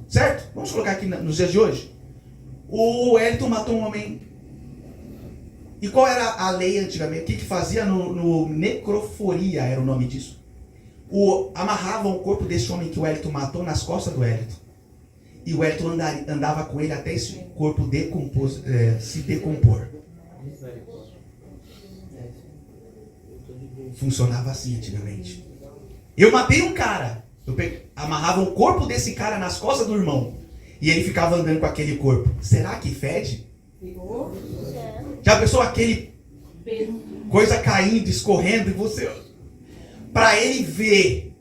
Certo? Vamos colocar aqui nos dias de hoje. O Wellington matou um homem. E qual era a lei antigamente? O que fazia no necroforia, era o nome disso. Amarravam o corpo desse homem que o Wellington matou nas costas do Wellington. E o Wellington andava com ele até esse corpo se decompor. Funcionava assim antigamente. Eu matei um cara. Amarrava o corpo desse cara nas costas do irmão. E ele ficava andando com aquele corpo. Será que fede? Já pensou aquele coisa caindo, escorrendo, e você... Para ele ver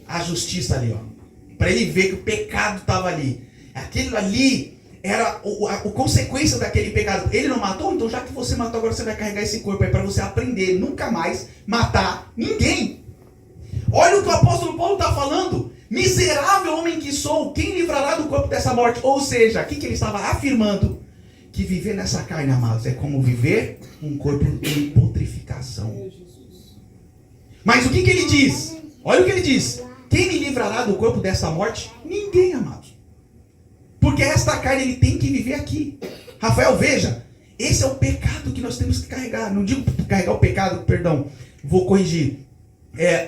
a justiça ali, ó. Para ele ver que o pecado estava ali. Aquilo ali era a consequência daquele pecado. Ele não matou? Então já que você matou, agora você vai carregar esse corpo aí para você aprender nunca mais matar ninguém. Olha o que o apóstolo Paulo está falando. Miserável homem que sou, quem livrará do corpo dessa morte? Ou seja, o que ele estava afirmando? Que viver nessa carne, amados, é como viver um corpo em putrificação. Mas o que ele diz? Olha o que ele diz. Quem me livrará do corpo dessa morte? Ninguém, amados. Porque esta carne ele tem que viver aqui. Rafael, veja. Esse é o pecado que nós temos que carregar. Não digo carregar o pecado, perdão. Vou corrigir.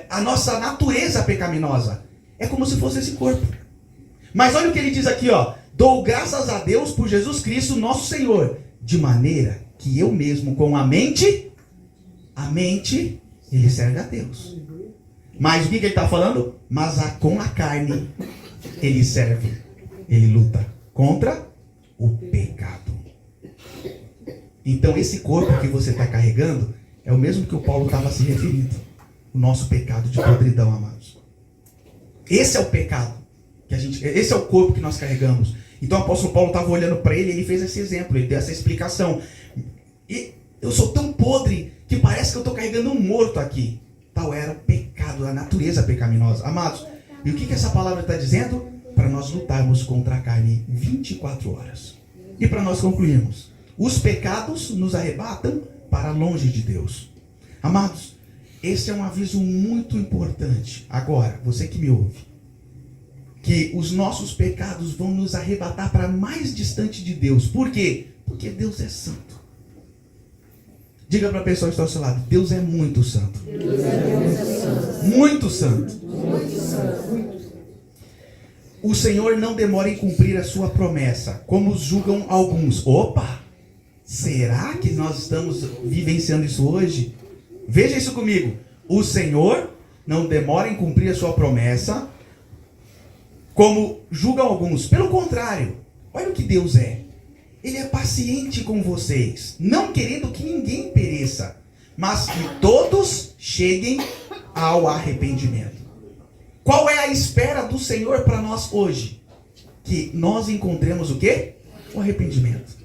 A nossa natureza pecaminosa. É como se fosse esse corpo. Mas olha o que ele diz aqui, ó. Dou graças a Deus por Jesus Cristo, nosso Senhor. De maneira que eu mesmo com a mente, ele serve a Deus. Mas o que ele está falando? Mas com a carne, ele serve, ele luta contra o pecado. Então esse corpo que você está carregando é o mesmo que o Paulo estava se referindo. O nosso pecado de podridão, amados. Esse é o pecado. Esse é o corpo que nós carregamos. Então o apóstolo Paulo estava olhando para ele e ele fez esse exemplo, ele deu essa explicação. E eu sou tão podre que parece que eu estou carregando um morto aqui. Tal era o pecado, a natureza pecaminosa. Amados, e o que essa palavra está dizendo? Para nós lutarmos contra a carne 24 horas. E para nós concluirmos, Os pecados nos arrebatam para longe de Deus. Amados, esse é um aviso muito importante. Agora, você que me ouve, que os nossos pecados vão nos arrebatar para mais distante de Deus. Por quê? Porque Deus é santo. Diga para a pessoa que está ao seu lado: Deus é muito santo. Deus é muito santo. Muito santo. Muito santo. O Senhor não demora em cumprir a sua promessa, como julgam alguns. Opa! Será que nós estamos vivenciando isso hoje? Veja isso comigo. O Senhor não demora em cumprir a sua promessa, como julgam alguns. Pelo contrário, olha o que Deus é. Ele é paciente com vocês, não querendo que ninguém pereça, mas que todos cheguem ao arrependimento. Qual é a espera do Senhor para nós hoje? Que nós encontremos o quê? O arrependimento.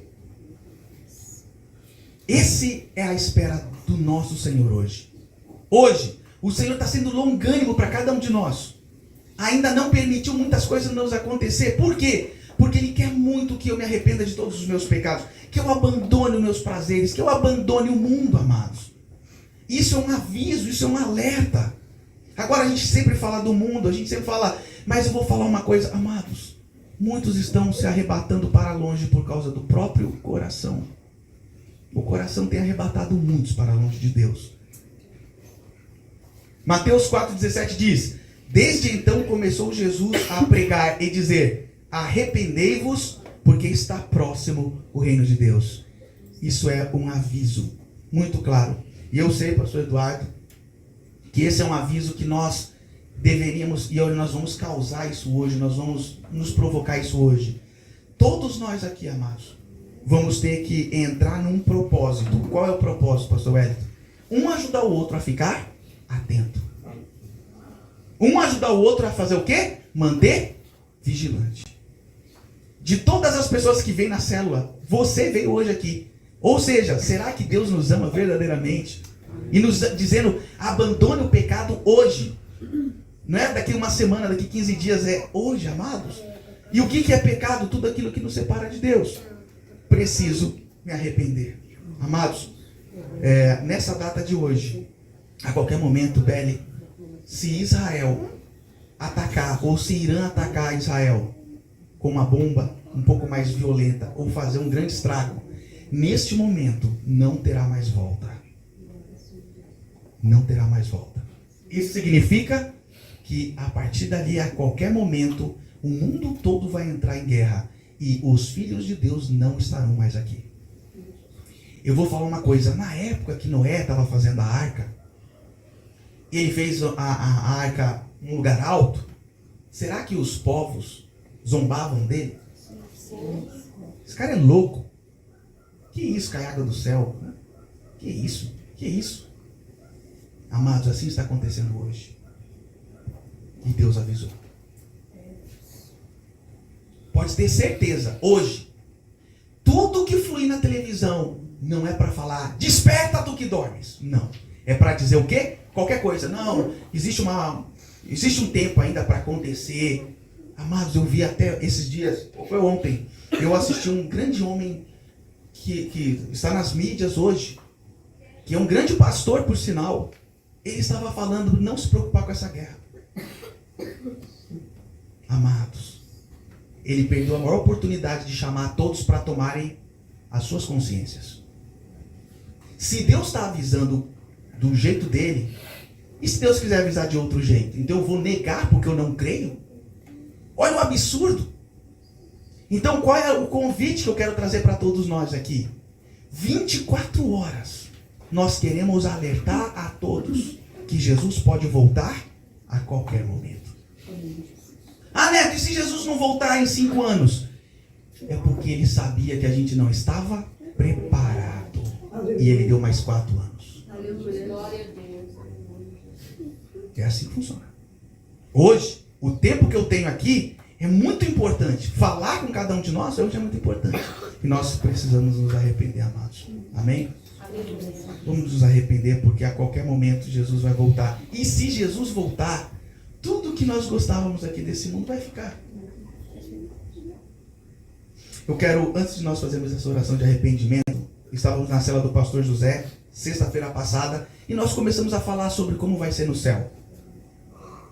Esse é a espera do nosso Senhor hoje. Hoje, o Senhor está sendo longânimo para cada um de nós. Ainda não permitiu muitas coisas nos acontecer. Por quê? Porque Ele quer muito que eu me arrependa de todos os meus pecados, que eu abandone os meus prazeres, que eu abandone o mundo, amados. Isso é um aviso, isso é um alerta. Agora a gente sempre fala do mundo, a gente sempre fala, mas eu vou falar uma coisa, amados. Muitos estão se arrebatando para longe por causa do próprio coração. O coração tem arrebatado muitos para longe de Deus. Mateus 4,17 diz: desde então começou Jesus a pregar e dizer: arrependei-vos, porque está próximo o reino de Deus. Isso é um aviso muito claro. E eu sei, pastor Eduardo, que esse é um aviso que nós deveríamos, e nós vamos causar isso hoje, nós vamos nos provocar isso hoje. Todos nós aqui, amados, vamos ter que entrar num propósito. Qual é o propósito, pastor Wellington? Um ajudar o outro a ficar atento. Um ajudar o outro a fazer o quê? Manter vigilante. De todas as pessoas que vêm na célula, você veio hoje aqui. Ou seja, será que Deus nos ama verdadeiramente? E nos dizendo, abandone o pecado hoje. Não é daqui uma semana, daqui 15 dias, é hoje, amados. E o que é pecado? Tudo aquilo que nos separa de Deus. Preciso me arrepender. Amados, nessa data de hoje, a qualquer momento, Beli, se Israel atacar, ou se Irã atacar Israel com uma bomba um pouco mais violenta, ou fazer um grande estrago, neste momento não terá mais volta. Não terá mais volta. Isso significa que a partir dali, a qualquer momento, o mundo todo vai entrar em guerra e os filhos de Deus não estarão mais aqui. Eu vou falar uma coisa. Na época que Noé estava fazendo a arca, ele fez a arca num lugar alto, será que os povos zombavam dele? Esse cara é louco. Que isso, cai água do céu? Que isso? Que isso? Amados, assim está acontecendo hoje. E Deus avisou. Pode ter certeza, hoje, tudo que flui na televisão não é para falar, desperta tu que dormes. Não. É para dizer o quê? Qualquer coisa. Não, existe um tempo ainda para acontecer. Amados, eu vi até esses dias, foi ontem, eu assisti um grande homem que está nas mídias hoje, que é um grande pastor, por sinal. Ele estava falando, não se preocupar com essa guerra. Amados, ele perdeu a maior oportunidade de chamar todos para tomarem as suas consciências. Se Deus está avisando do jeito dele, e se Deus quiser avisar de outro jeito? Então eu vou negar porque eu não creio? Olha o absurdo. Então qual é o convite que eu quero trazer para todos nós aqui? 24 horas nós queremos alertar a todos que Jesus pode voltar a qualquer momento. Ah, Neto, e se Jesus não voltar em 5 anos? É porque ele sabia que a gente não estava preparado. E ele deu mais 4 anos. É assim que funciona. Hoje, o tempo que eu tenho aqui é muito importante. Falar com cada um de nós hoje é muito importante. E nós precisamos nos arrepender, amados. Amém? Vamos nos arrepender porque a qualquer momento Jesus vai voltar. E se Jesus voltar, tudo que nós gostávamos aqui desse mundo vai ficar. Eu quero, antes de nós fazermos essa oração de arrependimento, estávamos na cela do pastor José, sexta-feira passada, e nós começamos a falar sobre como vai ser no céu.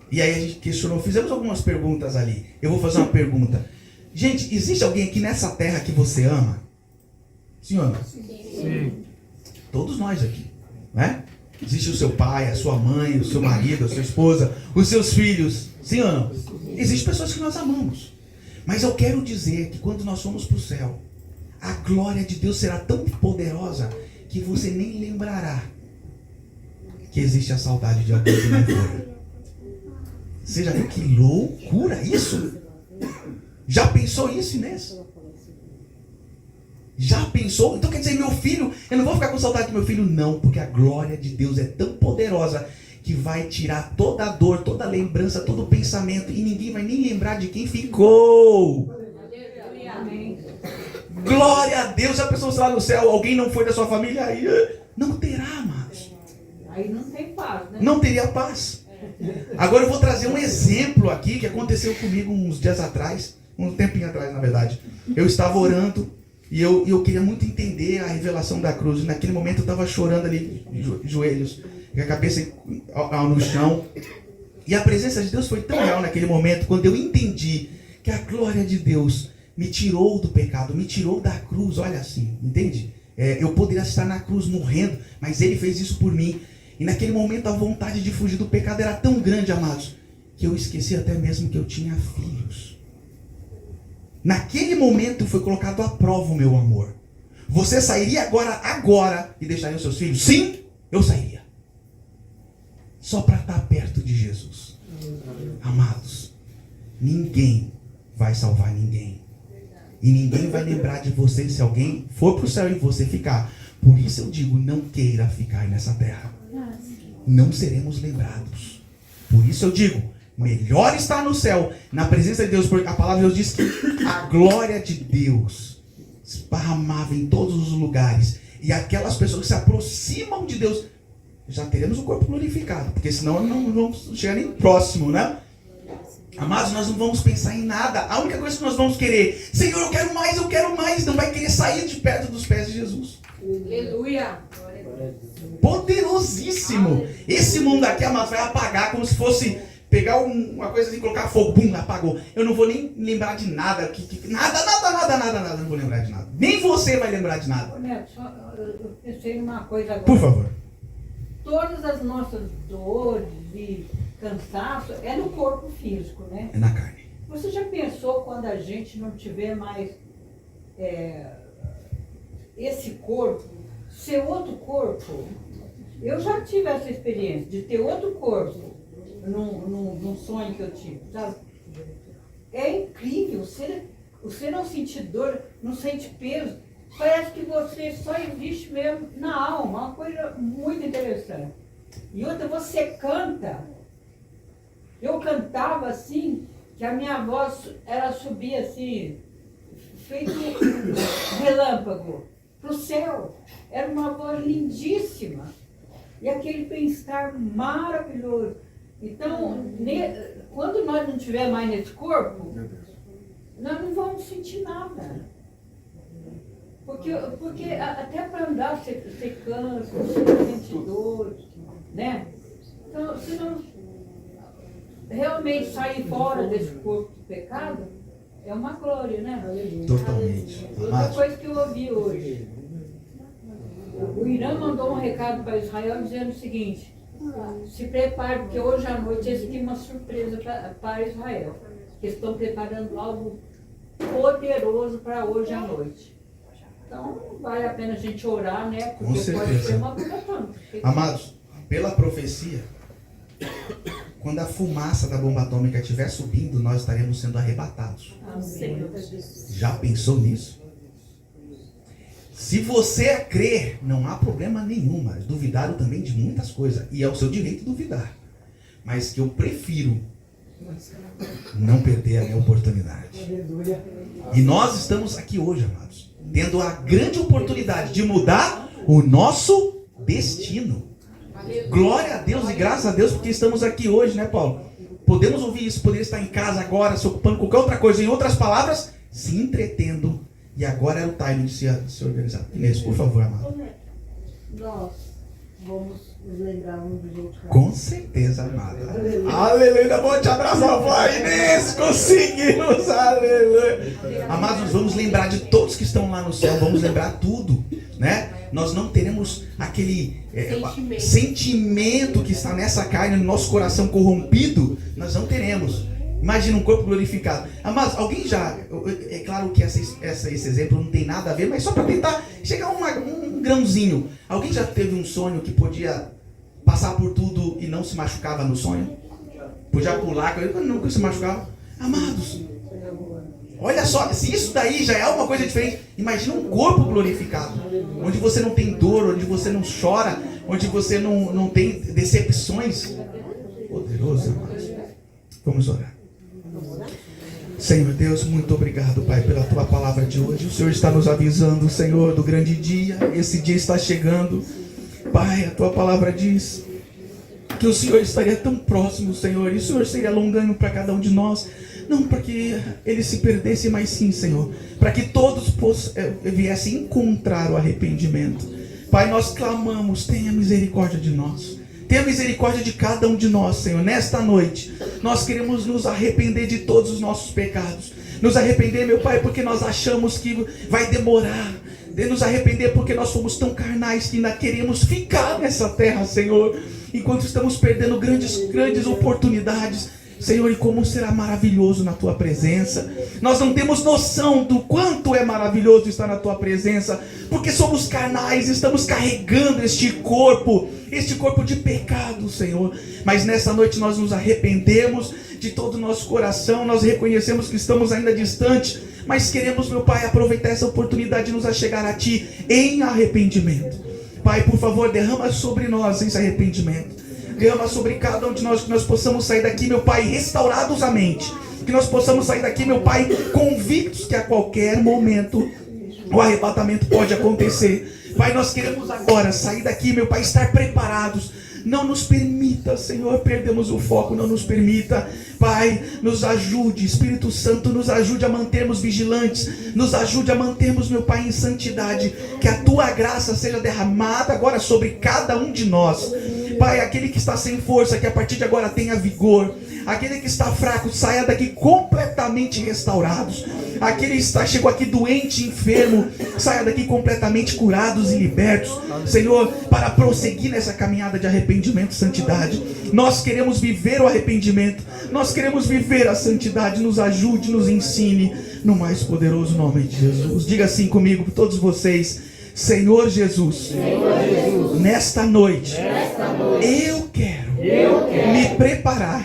E aí a gente questionou, fizemos algumas perguntas ali. Eu vou fazer uma pergunta. Gente, existe alguém aqui nessa terra que você ama? Sim ou não? Sim. Todos nós aqui, né? Existe o seu pai, a sua mãe, o seu marido, a sua esposa, os seus filhos. Sim ou não? Existem pessoas que nós amamos. Mas eu quero dizer que quando nós formos para o céu, a glória de Deus será tão poderosa que você nem lembrará que existe a saudade de alguém que não foi. Você já viu que loucura isso? Já pensou isso, Inês? Já pensou? Então quer dizer, meu filho, eu não vou ficar com saudade do meu filho, não, porque a glória de Deus é tão poderosa que vai tirar toda a dor, toda a lembrança, todo o pensamento, e ninguém vai nem lembrar de quem ficou. Glória a Deus. A pessoa está lá no céu, alguém não foi da sua família, aí não terá, amados. Aí não tem paz, né? Não teria paz. Agora eu vou trazer um exemplo aqui que aconteceu comigo uns dias atrás, um tempinho atrás, na verdade. Eu estava orando e eu queria muito entender a revelação da cruz. E naquele momento eu estava chorando ali, joelhos, com a cabeça no chão. E a presença de Deus foi tão real naquele momento, quando eu entendi que a glória de Deus me tirou do pecado, me tirou da cruz. Olha assim, entende? Eu poderia estar na cruz morrendo, mas Ele fez isso por mim. E naquele momento a vontade de fugir do pecado era tão grande, amados, que eu esqueci até mesmo que eu tinha filhos. Naquele momento foi colocado à prova o meu amor. Você sairia agora e deixaria os seus filhos? Sim, eu sairia. Só para estar perto de Jesus. Amados, ninguém vai salvar ninguém. E ninguém vai lembrar de você se alguém for para o céu e você ficar. Por isso eu digo, não queira ficar nessa terra. Não seremos lembrados. Por isso eu digo, melhor estar no céu, na presença de Deus, porque a palavra de Deus diz que a glória de Deus esparramava em todos os lugares. E aquelas pessoas que se aproximam de Deus, já teremos o corpo glorificado, porque senão não vamos chegar nem próximo, né? Amados, nós não vamos pensar em nada. A única coisa que nós vamos querer, Senhor, eu quero mais. Não vai querer sair de perto dos pés de Jesus. Aleluia. Poderosíssimo. Esse mundo aqui, amados, vai apagar como se fosse pegar uma coisa assim, colocar fogo, bum, apagou. Eu não vou nem lembrar de nada. Nada, não vou lembrar de nada. Nem você vai lembrar de nada. Ô, Neto, eu pensei numa coisa agora. Por favor. Todas as nossas dores e cansaço é no corpo físico, né? É na carne. Você já pensou quando a gente não tiver mais esse corpo, ser outro corpo? Eu já tive essa experiência de ter outro corpo num sonho que eu tive, sabe? É incrível, você não sente dor, não sente peso, parece que você só existe mesmo na alma, uma coisa muito interessante. E outra, você canta. Eu cantava assim, que a minha voz, ela subia assim, feito um relâmpago, para o céu. Era uma voz lindíssima. E aquele bem-estar maravilhoso. Então, quando nós não estivermos mais nesse corpo, nós não vamos sentir nada. Porque até para andar você cansa, você sente dor, né? Então, se não realmente sair fora desse corpo do pecado, é uma glória, né? Totalmente. Outra coisa que eu ouvi hoje. O Irã mandou um recado para Israel dizendo o seguinte: se prepare, porque hoje à noite eles têm uma surpresa para Israel. Eles estão preparando algo poderoso para hoje à noite. Então, vale a pena a gente orar, né? Porque Com certeza. pode ser uma coisa tão. Amados, pela profecia, quando a fumaça da bomba atômica estiver subindo, nós estaremos sendo arrebatados. Amém. Já pensou nisso? Se você crer, não há problema nenhum, mas duvidaram também de muitas coisas. E é o seu direito duvidar. Mas que eu prefiro não perder a minha oportunidade. E nós estamos aqui hoje, amados, tendo a grande oportunidade de mudar o nosso destino. Glória a Deus e graças a Deus porque estamos aqui hoje, né, Paulo? Podemos ouvir isso, poderia estar em casa agora, se ocupando com qualquer outra coisa. Em outras palavras, se entretendo E agora é o time de se organizar. Inês, por favor, amado. Nós vamos nos lembrar um dos outros. Com certeza, amada. Aleluia. Vou te abraçar, pai. Inês, conseguimos. Aleluia. Amados, nós vamos lembrar de todos que estão lá no céu. Vamos lembrar tudo, né? Nós não teremos aquele sentimento que está nessa carne, no nosso coração corrompido. Nós não teremos. Imagina um corpo glorificado. Amados, alguém já... É claro que esse exemplo não tem nada a ver, mas só para tentar chegar a um grãozinho. Alguém já teve um sonho que podia passar por tudo e não se machucava no sonho? Podia pular, nunca se machucava? Amados, olha só, se isso daí já é uma coisa diferente, imagina um corpo glorificado, onde você não tem dor, onde você não chora, onde você não tem decepções. Poderoso, amados. Vamos orar. Senhor Deus, muito obrigado, Pai, pela Tua palavra de hoje. O Senhor está nos avisando, Senhor, do grande dia. Esse dia está chegando. Pai, a Tua palavra diz que o Senhor estaria tão próximo, Senhor, e o Senhor seria longânimo para cada um de nós. Não para que ele se perdesse, mas sim, Senhor, para que todos viessem encontrar o arrependimento. Pai, nós clamamos, tenha misericórdia de nós. Tenha misericórdia de cada um de nós, Senhor. Nesta noite, nós queremos nos arrepender de todos os nossos pecados. Nos arrepender, meu Pai, porque nós achamos que vai demorar. De nos arrepender porque nós somos tão carnais que ainda queremos ficar nessa terra, Senhor. Enquanto estamos perdendo grandes oportunidades. Senhor, e como será maravilhoso na Tua presença. Nós não temos noção do quanto é maravilhoso estar na Tua presença, porque somos carnais, estamos carregando este corpo de pecado, Senhor. Mas nessa noite nós nos arrependemos de todo o nosso coração, nós reconhecemos que estamos ainda distantes, mas queremos, meu Pai, aproveitar essa oportunidade de nos achegar a Ti em arrependimento. Pai, por favor, derrama sobre nós esse arrependimento. Derrama sobre cada um de nós, que nós possamos sair daqui, meu Pai, restaurados à mente. Que nós possamos sair daqui, meu Pai, convictos que a qualquer momento o arrebatamento pode acontecer. Pai, nós queremos agora sair daqui, meu Pai, estar preparados. Não nos permita, Senhor, perdermos o foco, não nos permita. Pai, nos ajude, Espírito Santo, nos ajude a mantermos vigilantes, nos ajude a mantermos, meu Pai, em santidade. Que a Tua graça seja derramada agora sobre cada um de nós. Pai, aquele que está sem força, que a partir de agora tenha vigor. Aquele que está fraco, saia daqui completamente restaurados. Aquele que chegou aqui doente, enfermo, saia daqui completamente curados e libertos. Senhor, para prosseguir nessa caminhada de arrependimento e santidade. Nós queremos viver o arrependimento. Nós queremos viver a santidade. Nos ajude, nos ensine, no mais poderoso nome de Jesus. Diga assim comigo, todos vocês: Senhor Jesus, nesta noite, eu quero me preparar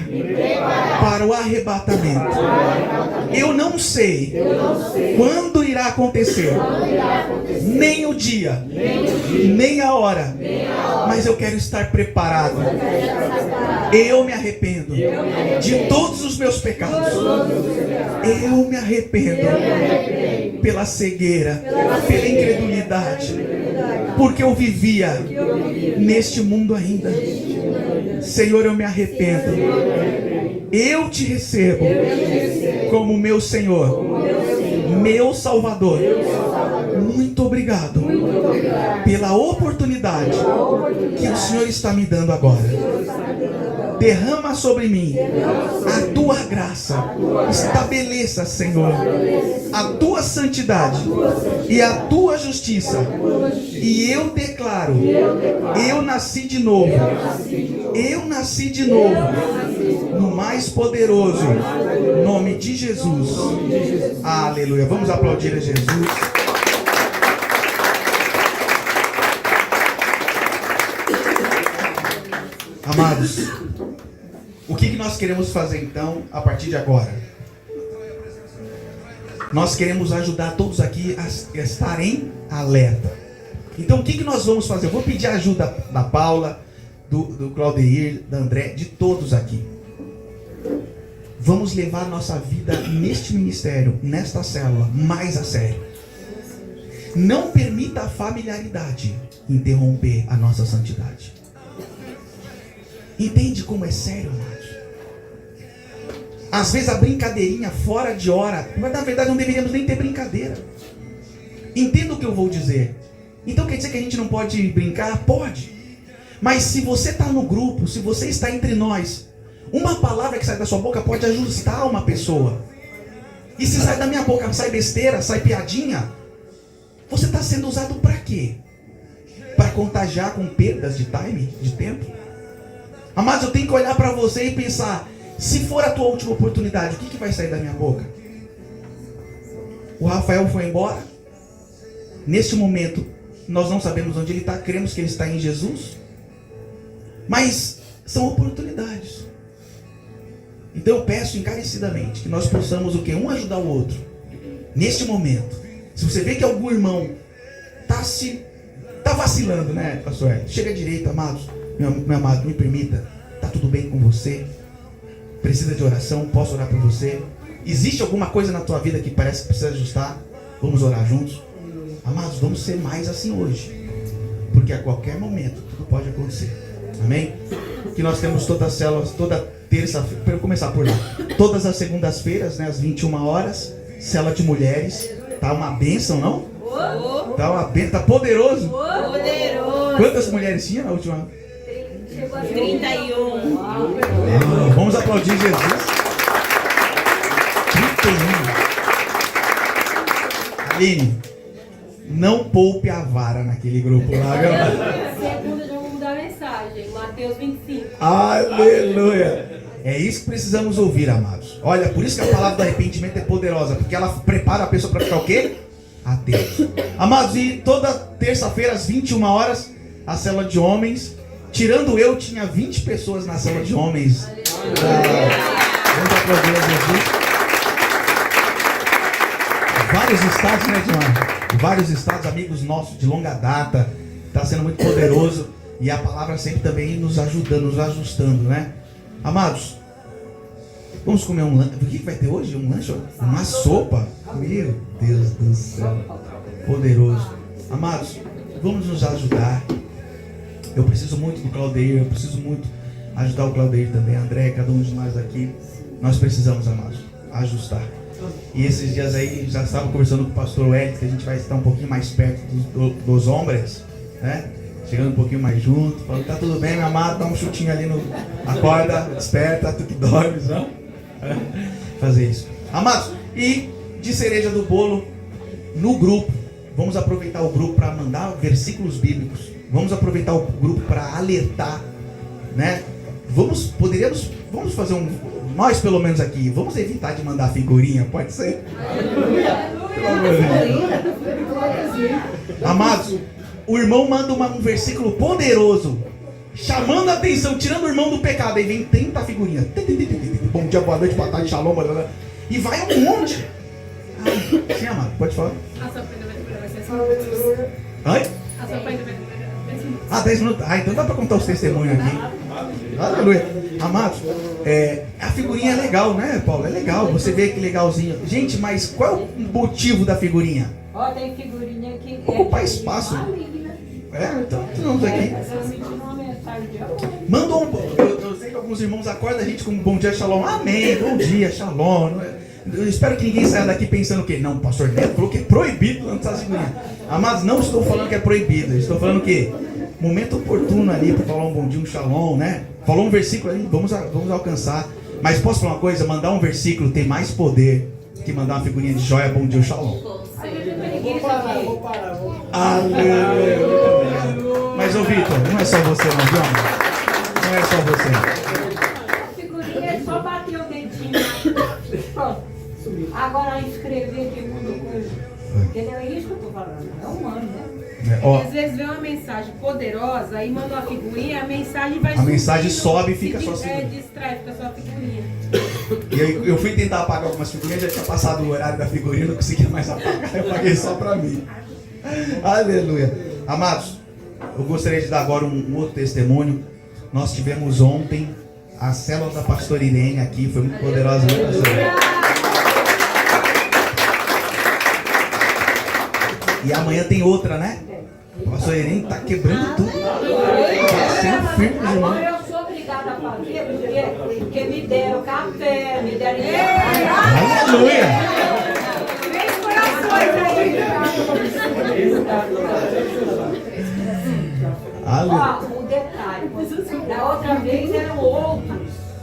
para o arrebatamento. Eu não sei quando irá acontecer, nem o dia, nem a hora, mas eu quero estar preparado. Eu me arrependo de todos os meus pecados. Eu me arrependo pela cegueira, pela incredulidade, porque eu vivia neste mundo ainda. Senhor, eu me arrependo. Eu te recebo como meu Senhor, meu Salvador. Muito obrigado pela oportunidade que o Senhor está me dando agora. Derrama sobre mim a Tua graça. Estabeleça, Senhor, a Tua santidade e a Tua justiça. E eu declaro: eu nasci de novo. Eu nasci de novo no mais poderoso nome de Jesus. Aleluia. Vamos aplaudir a Jesus. Amados, o que nós queremos fazer então a partir de agora? Nós queremos ajudar todos aqui a estarem alerta. Então o que nós vamos fazer? Eu vou pedir a ajuda da Paula, do Claudeir, da André, de todos aqui. Vamos levar nossa vida neste ministério, nesta célula, mais a sério. Não permita a familiaridade interromper a nossa santidade. Entende como é sério, amados? Às vezes a brincadeirinha fora de hora, mas na verdade não deveríamos nem ter brincadeira. Entenda o que eu vou dizer. Então quer dizer que a gente não pode brincar? Pode. Mas se você está no grupo, se você está entre nós, uma palavra que sai da sua boca pode ajustar uma pessoa. E se sai da minha boca, sai besteira, sai piadinha, você está sendo usado para quê? Para contagiar com perdas de time, de tempo? Amados, eu tenho que olhar para você e pensar, se for a tua última oportunidade, o que vai sair da minha boca? O Rafael foi embora. Neste momento, nós não sabemos onde ele está, cremos que ele está em Jesus. Mas são oportunidades. Então eu peço encarecidamente que nós possamos o quê? Um ajudar o outro. Neste momento. Se você vê que algum irmão está vacilando, né, pastor Hélio? Chega à direita, amados. Meu amado, me permita. Está tudo bem com você? Precisa de oração? Posso orar por você? Existe alguma coisa na tua vida que parece que precisa ajustar? Vamos orar juntos? Amados, vamos ser mais assim hoje. Porque a qualquer momento tudo pode acontecer. Amém? Que nós temos todas as células, toda terça-feira, para eu começar por lá. Todas as segundas-feiras, né, às 21 horas, célula de mulheres. Tá uma bênção, não? Tá uma bênção, tá poderoso. Poderoso. Quantas mulheres tinha na última? 31. Vamos aplaudir Jesus. 31. Aline, não poupe a vara naquele grupo lá, viu? Segunda, já vou mudar a mensagem. Mateus 25. Aleluia! É isso que precisamos ouvir, amados. Olha, por isso que a palavra do arrependimento é poderosa, porque ela prepara a pessoa para ficar o quê? Atento. Amados, e toda terça-feira às 21 horas, a célula de homens. Tirando eu, tinha 20 pessoas na célula de homens. Vamos aplaudir a Jesus. Vários estados, né, Dilma? Vários estados, amigos nossos de longa data. Está sendo muito poderoso. E a palavra sempre também nos ajudando, nos ajustando, né? Amados, vamos comer um lanche. O que vai ter hoje? Um lanche? Uma sopa? Meu Deus do céu. Poderoso. Amados, vamos nos ajudar. Eu preciso muito do Claudeir, eu preciso muito ajudar o Claudeir também, a André, cada um de nós aqui. Nós precisamos, amados, ajustar. E esses dias aí, já estava conversando com o pastor Hélio, que a gente vai estar um pouquinho mais perto dos homens, né? Chegando um pouquinho mais junto, falando, tá tudo bem, meu amado, dá um chutinho ali no... Acorda, desperta, tu que dormes, não? Fazer isso. Amados, e de cereja do bolo, no grupo, vamos aproveitar o grupo para mandar versículos bíblicos. Vamos aproveitar o grupo para alertar, né? Vamos fazer nós pelo menos aqui, vamos evitar de mandar figurinha, pode ser? Amados, o irmão manda um versículo poderoso, chamando a atenção, tirando o irmão do pecado, aí vem 30 figurinhas. Bom dia, boa noite, boa tarde, shalom, e vai um monte. Sim, amado, pode falar. A sua prenda vai ser 5 minutos. Oi? A sua prenda vai ser 10 minutos. 10 minutos. Então dá para contar os testemunhos aqui. Aleluia. Amados, a figurinha é legal, né, Paulo? É legal, você vê que legalzinho. Gente, mas qual é o motivo da figurinha? Ó, tem figurinha que Ocupar espaço. Então estamos aqui. Eu senti uma mensagem de amor. Manda eu sei que alguns irmãos acordam a gente com um bom dia, shalom. Amém, bom dia, shalom. Eu espero que ninguém saia daqui pensando que não, o pastor Neto falou que é proibido lançar figurinha. Amados, não estou falando que é proibido, estou falando que momento oportuno ali para falar um bom dia, um shalom, né? Falou um versículo ali, vamos alcançar. Mas posso falar uma coisa? Mandar um versículo tem mais poder que mandar uma figurinha de joia, bom dia, um shalom. Vou parar. Aleluia. Mas ô Vitor, não é só você não, viu? Não é só você. A figurinha é só bater o dedinho. Pronto. Agora escrever de mundo coisa. Entendeu? É isso que eu tô falando. É humano, né? Às vezes vem uma mensagem poderosa, aí manda uma figurinha, a mensagem vai A mensagem subindo, sobe e fica só assim. distrai, fica só a figurinha. E aí eu fui tentar apagar algumas figurinhas, já tinha passado o horário da figurinha, não conseguia mais apagar, eu apaguei só pra mim. Aleluia. Amados, eu gostaria de dar agora um outro testemunho. Nós tivemos ontem a célula da pastora Irene aqui, foi muito poderosa, né, pastora? E amanhã tem outra, né? A pastora Irene tá quebrando tudo. Tá sendo firme, irmão. Agora eu sou obrigada a fazer porque me deram café, me deram... Aleluia! 3 corações aí.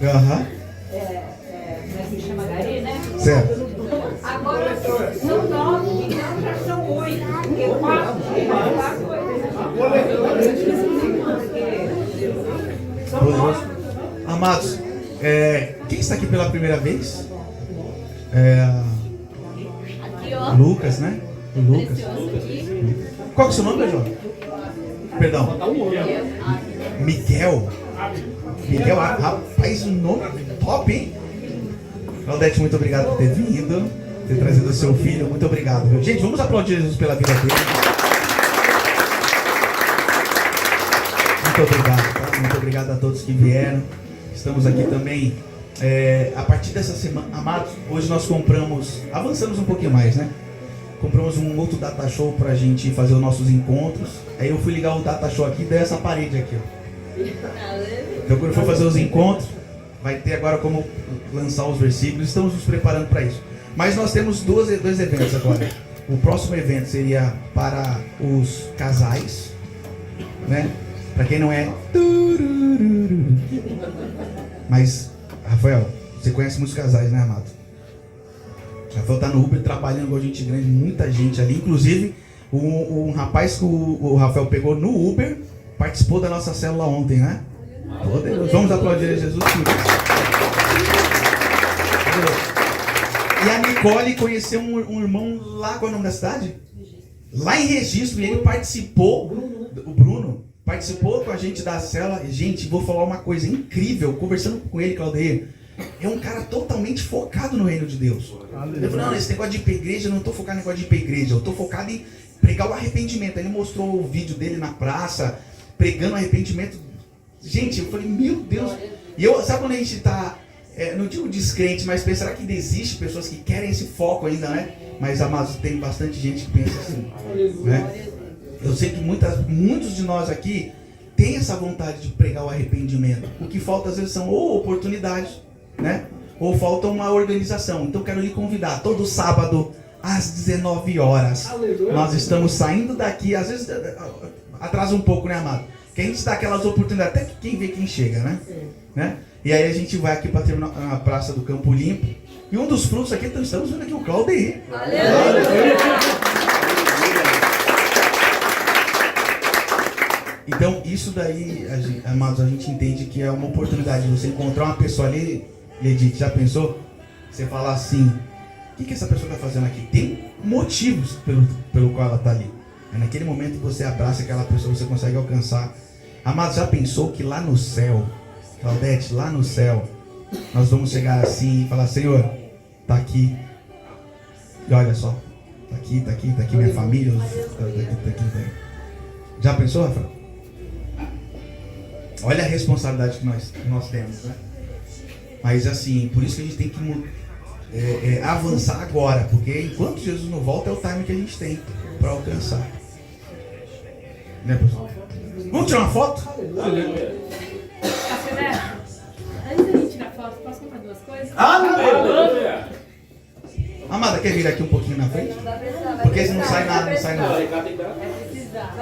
Aham. Como é que chama? Gari, né? Certo. Agora são 9, então já são 8. Porque 4 são Poderoso. 9. Amados, quem está aqui pela primeira vez? Aqui, ó. Lucas, né? O Lucas. Precioso aqui. Qual que é o seu nome, João? Perdão. Miguel. Miguel, rapaz, o nome top, hein? Claudete, muito obrigado por ter vindo, ter trazido o seu filho. Muito obrigado, viu? Gente, vamos aplaudir Jesus pela vida dele. Muito obrigado, tá? Muito obrigado a todos que vieram. Estamos aqui também. A partir dessa semana, amados, hoje nós avançamos um pouquinho mais, né? Compramos um outro data show pra gente fazer os nossos encontros. Aí eu fui ligar o data show aqui e dei essa parede aqui, ó. Então quando for fazer os encontros, vai ter agora como lançar os versículos. Estamos nos preparando para isso. Mas nós temos dois eventos agora. O próximo evento seria para os casais, né? Para quem não é. Mas, Rafael, você conhece muitos casais, né, amado? Rafael tá no Uber trabalhando com gente grande, muita gente ali. Inclusive, um rapaz que o Rafael pegou no Uber participou da nossa célula ontem, né? Poderoso. Vamos aplaudir Jesus por isso. E a Nicole conheceu um irmão lá, qual é o nome da cidade? Lá em Registro, e ele participou, o Bruno, participou com a gente da célula. Gente, vou falar uma coisa incrível, conversando com ele, Claudeir. É um cara totalmente focado no reino de Deus. Eu falei, não, esse negócio de ir pra igreja, eu não tô focado no negócio de ir pra igreja, eu tô focado em pregar o arrependimento. Ele mostrou o vídeo dele na praça, pregando arrependimento. Gente, eu falei, meu Deus. E eu, sabe quando a gente tá, não digo descrente, mas será que ainda existe pessoas que querem esse foco ainda, né? Mas, amados, tem bastante gente que pensa assim, né? Eu sei que muitos de nós aqui têm essa vontade de pregar o arrependimento. O que falta às vezes são ou oportunidades, né? Ou falta uma organização. Então quero lhe convidar, todo sábado às 19 horas. Nós estamos saindo daqui, às vezes atrasa um pouco, né, amado? Que a gente dá aquelas oportunidades, até que quem vê quem chega, né? E aí a gente vai aqui para terminar na Praça do Campo Limpo. E um dos frutos aqui, então estamos vendo aqui o Claudeir. Então isso daí, amados, a gente entende que é uma oportunidade de você encontrar uma pessoa ali. Edith, já pensou? Você falar assim, o que essa pessoa está fazendo aqui? Tem motivos pelo qual ela está ali. É naquele momento que você abraça aquela pessoa, você consegue alcançar. Amado, já pensou que lá no céu, Claudete, lá no céu, nós vamos chegar assim e falar, Senhor, tá aqui. E olha só, tá aqui minha família, tá aqui. Já pensou, Rafael? Olha a responsabilidade que nós temos, né? Mas assim, por isso que a gente tem que avançar agora, porque enquanto Jesus não volta, é o time que a gente tem para alcançar. Né, pessoal? Vamos tirar uma foto? Pastor Neto, antes da gente tirar foto, posso contar duas coisas? Amada, quer vir aqui um pouquinho na frente? Porque não sai nada, não sai nada. Vai precisar.